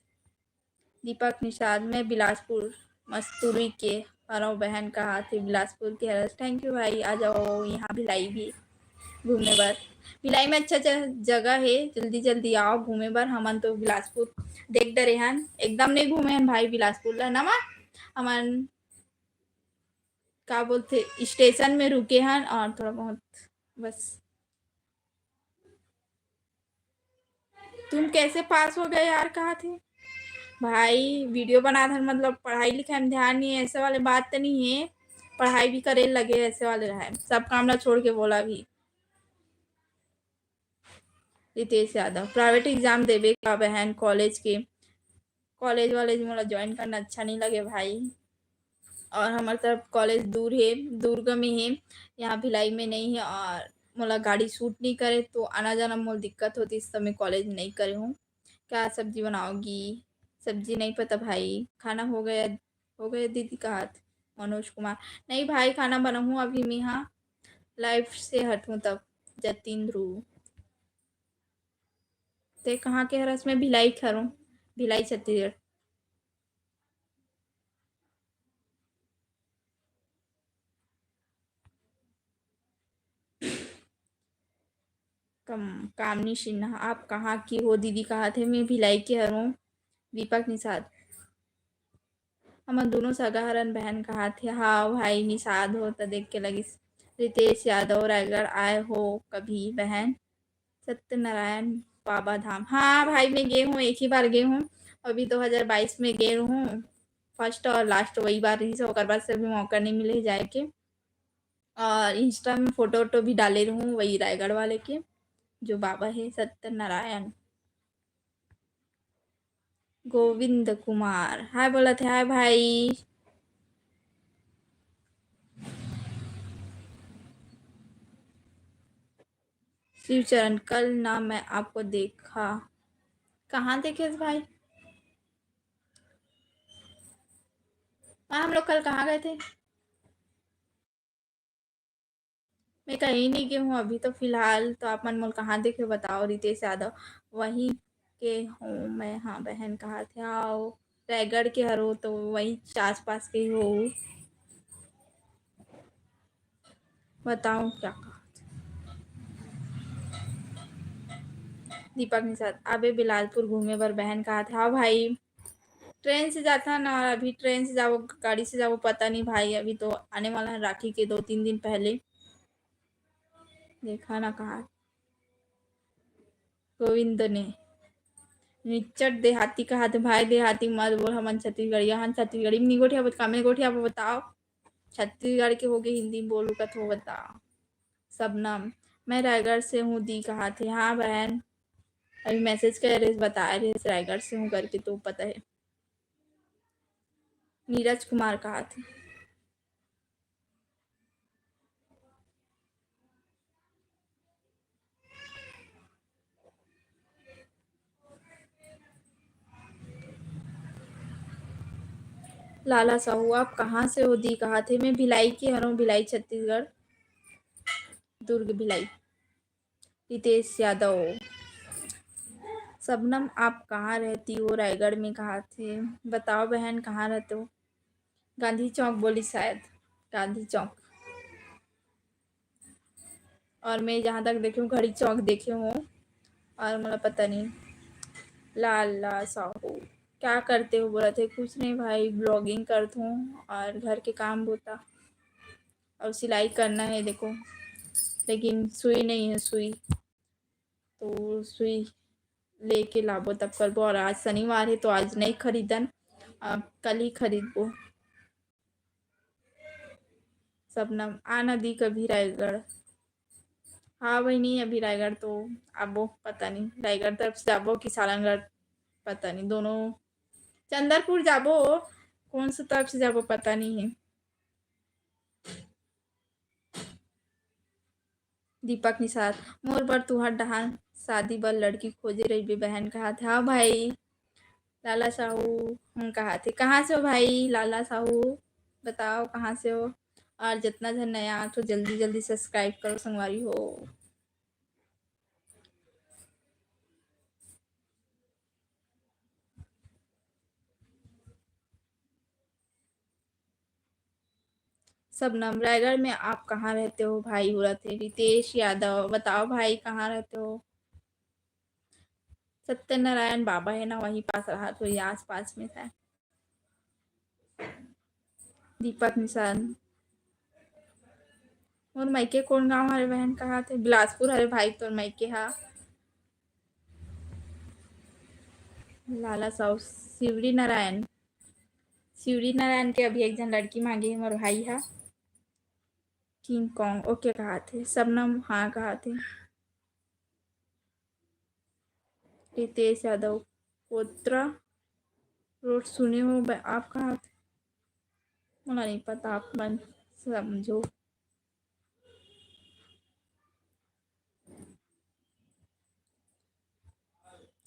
दीपक निषाद, मैं बिलासपुर मस्तूरी के हरव बहन कहा थी, बिलासपुर के हरस। थैंक यू भाई, आ जाओ यहाँ भिलाई भी घूमने बर। भिलाई में अच्छा जगह है, जल्दी जल्दी आओ घूमे बर। हमन तो बिलासपुर देख डरे हन, एकदम नहीं घूमे हन भाई बिलासपुर ला ना। हमन का बोलते स्टेशन में रुके हैं और थोड़ा बहुत बस। तुम कैसे पास हो गए यार? कहा थे भाई? वीडियो बना था मतलब पढ़ाई लिखाई में ध्यान नहीं है, ऐसे वाले बात तो नहीं है। पढ़ाई भी करे लगे ऐसे वाले रहे, सब काम ना छोड़ के बोला भी। रितेश यादव, प्राइवेट एग्जाम देवे का बहन कॉलेज के। कॉलेज वालेज मोला ज्वाइन करना अच्छा नहीं लगे भाई, और हमारे तरफ कॉलेज दूर है, दुर्ग में है, यहाँ भिलाई में नहीं है, और मोला गाड़ी सूट नहीं करे तो आना जाना मोल दिक्कत होती, इस समय कॉलेज नहीं करे हूँ। क्या सब्जी बनाओगी? सब्जी नहीं पता भाई। खाना हो गया? हो गया दीदी का हाथ। मनोज कुमार, नहीं भाई खाना बनाऊँ अभी मैं, यहाँ लाइफ से हटूँ तब। जतिन ध्रुव, ते कहाँ के हरस में? भिलाई खरूँ, भिलाई छत्तीसगढ़। कामनी सिन्हा, आप कहाँ की हो दीदी? कहा थे मैं भिलाई के हूँ। दीपक निषाद, हम दोनों सगाहरन बहन कहा थे। हाँ भाई निषाद हो तो देख के लगी। रितेश यादव, रायगढ़ आए हो कभी बहन? सत्यनारायण बाबा धाम, हाँ भाई मैं गई हूँ, एक ही बार गई हूँ, अभी 2022 में गई हूँ। फर्स्ट और लास्ट वही बार रही से, ओकर बाद से भी मौका नहीं मिले जाए के। और इंस्टा में फोटो वोटो भी डाले रहूँ वही रायगढ़ वाले के, जो बाबा है सत्यनारायण। गोविंद कुमार हाय बोला थे। हाय भाई। शिवचरण, कल ना मैं आपको देखा। कहाँ देखे थे भाई? हम लोग कल कहाँ गए थे? मैं कहीं नहीं गई हूँ अभी तो फिलहाल। तो आप मनमोल कहाँ देखे बताओ? रितेश यादव, वहीं के हूँ मैं। हाँ बहन कहा थे आओ। रायगढ़ के हरो तो वहीं आस पास के ही हो। बताऊँ क्या कहा? दीपक निषाद, अबे बिलासपुर घूमे बर बहन कहा था। हाँ भाई ट्रेन से जाता ना, अभी ट्रेन से जाओ गाड़ी से जाओ पता नहीं भाई। अभी तो आने वाला है राखी के 2-3 दिन पहले। देखा ना कहा गोविंद ने। निचट देहाती कहा थे भाई। देहाती मत बोल, हमन छत्तीसगढ़िया हन। छत्तीसगढ़ी में नहीं गोठिया कामे गोठिया बताओ। छत्तीसगढ़ के होके हिंदी बोलू का तो बताओ। सबनम, मैं रायगढ़ से हूँ दी कहा थे। हाँ बहन अभी मैसेज कर रहे बता रहे रायगढ़ से हूँ करके, तो पता है। नीरज कुमार कहा थे। लाला साहू, आप कहाँ से हो दी कहा थे? मैं भिलाई की हूँ, भिलाई छत्तीसगढ़, दुर्ग भिलाई। रितेश यादव, सबनम आप कहाँ रहती हो? रायगढ़ में कहा थे। बताओ बहन कहाँ रहते हो? गांधी चौक बोली शायद, गांधी चौक। और मैं जहाँ तक देखी हूँ घड़ी चौक देखी हूँ, और मतलब पता नहीं। लाला साहू, क्या करते हो? बोला थे कुछ नहीं भाई, ब्लॉगिंग करती हूँ और घर के काम होता और सिलाई करना है देखो, लेकिन सुई नहीं है। सुई तो सुई लेके लाबो तब करबो। और आज शनिवार है तो आज नहीं खरीदन, अब कल ही खरीदबो। सबनम, आना दी कभी रायगढ़। हाँ भाई नहीं अभी रायगढ़ तो आबो, पता नहीं रायगढ़ तरफ से जाबो कि सारंगढ़, पता नहीं। दोनों चंदरपुर जाबो, कौन सा तरफ से जाबो पता नहीं है। दीपक निषाद, मोर बर तुहार डहान शादी बर लड़की खोजे रही बे बहन कहा था। हाँ भाई। लाला साहू, हम कहा थे। कहाँ से हो भाई लाला साहू? बताओ कहाँ से हो? और जितना जन नया तो जल्दी जल्दी सब्सक्राइब करो संगवारी हो। सबनम, रायगढ़ में आप कहाँ रहते हो भाई? बोला थे रितेश यादव, बताओ भाई कहाँ रहते हो? सत्यनारायण बाबा है ना वहीं पास रहा, तो ये आस पास में था। दीपक निशान, और मायके कौन गाँव हरे बहन कहा थे? बिलासपुर हरे भाई तोर मायके हा। लाला साहू, शिवरी नारायण, शिवरी नारायण के अभी एक जन लड़की मांगे मोर भाई हा। किंग कॉन्ग ओके कहा थे। सबनम हाँ कहा थे। रितेश यादव, कोत्रा रोड सुने हो आप कहा थे? मुझे नहीं पता, आप मन समझो।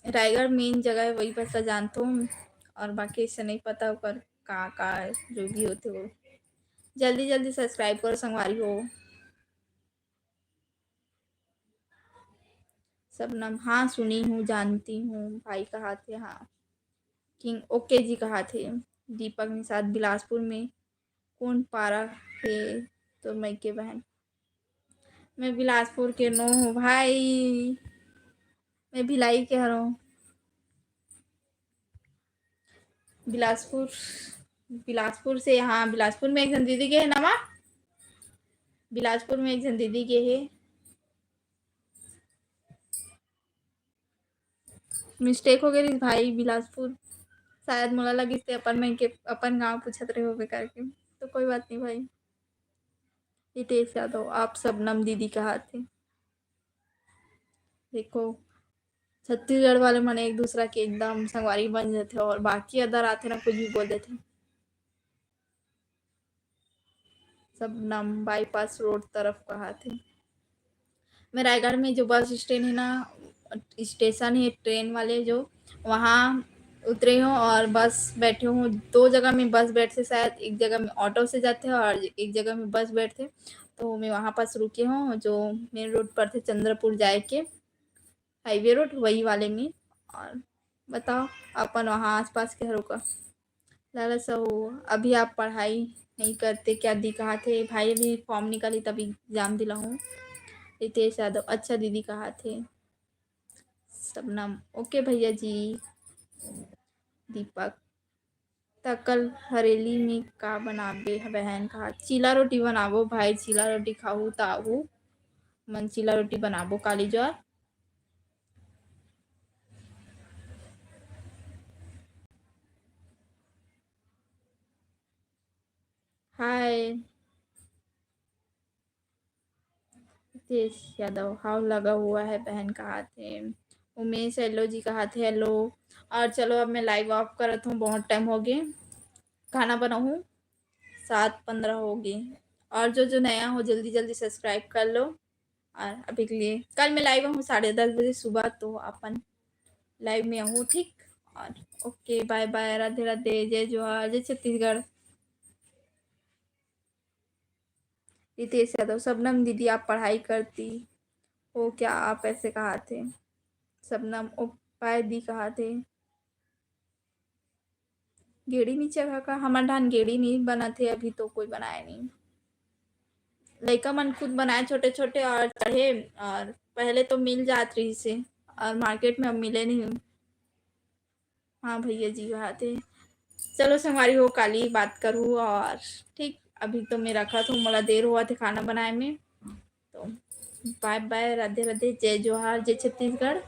रायगढ़ मेन जगह है वही पता जानता हूँ, और बाकी ऐसे नहीं पता ऊपर कहाँ जो भी होते वो। जल्दी जल्दी सब्सक्राइब करो संगवारी हो। सबनम, हाँ सुनी हूँ जानती हूँ भाई कहा थे। हाँ किंग ओके जी कहा थे। दीपक निषाद, बिलासपुर में कौन पारा है तो मैं के बहन? मैं बिलासपुर के नो हूँ भाई, मैं भिलाई के हर हूँ। बिलासपुर, बिलासपुर से, हाँ बिलासपुर में एक जन दीदी के है ना माँ, बिलासपुर में एक जन दीदी के है। मिस्टेक हो गई भाई, बिलासपुर शायद मोला लगी थे अपन में के अपन गांव पूछत रहे हो करके, तो कोई बात नहीं भाई। हितेश यादव, आप सबनम दीदी कहा थे। देखो छत्तीसगढ़ वाले मन एक दूसरा के एकदम संगवारी बन जाते और बाकी अदर आते ना कुछ भी बोल देते। सबनम बाईपास रोड तरफ कहा थे। मैं रायगढ़ में जो बस स्टैंड है ना, स्टेशन है ट्रेन वाले जो, वहाँ उतरे हूँ और बस बैठी हूँ। 2 जगह में बस बैठते, शायद एक जगह में ऑटो से जाते हैं और एक जगह में बस बैठते। तो मैं वहाँ पास रुकी हूँ जो मेन रोड पर थे, चंद्रपुर जाए के हाईवे रोड वही वाले में। और बताओ अपन वहाँ आसपास के रुका। लाला साहू, अभी आप पढ़ाई नहीं करते क्या दी कहा थे भाई, अभी फॉर्म निकाली तभी एग्जाम दिला हूँ। रितेश यादव, अच्छा दीदी कहा थे। सबनम, ओके भैया जी। दीपक, तकल हरेली में का बनाबे बहन कहा, चीला रोटी बनाबो भाई, चीला रोटी खाऊ ताऊ मन, चीला रोटी बनाबो काली ज्वार। हाय रितेश यादव, हाउ लगा हुआ है बहन कहा थे। उमेश हेलो जी कहा थे हेलो। और चलो अब मैं लाइव ऑफ करत हूँ, बहुत टाइम हो गए, खाना बनाऊँ, 7:15 हो गए। और जो नया हो जल्दी जल्दी सब्सक्राइब कर लो। और अभी के लिए कल मैं लाइव हूँ 10:30 बजे सुबह, तो अपन लाइव में हूँ ठीक। और okay bye bye, Radhe Radhe, जय जोहार, जय छत्तीसगढ़। रितेश यादव, सबनम दीदी आप पढ़ाई करती हो क्या, आप ऐसे कहा थे। सबनम, उपाय दी कहा थे। गेड़ी नीचे का हमार धान गेड़ी नहीं बना थे, अभी तो कोई बनाया नहीं। लड़का मन खुद बनाए छोटे छोटे और चढ़े, और पहले तो मिल जात रही से और मार्केट में अब मिले नहीं। हाँ भैया जी बात है। चलो संगवारी हो काली बात करूँ और ठीक, अभी तो मैं रखा था, मोला देर हुआ थे खाना बनाए में। तो बाय बाय, राधे राधे, जय जोहार, जय छत्तीसगढ़।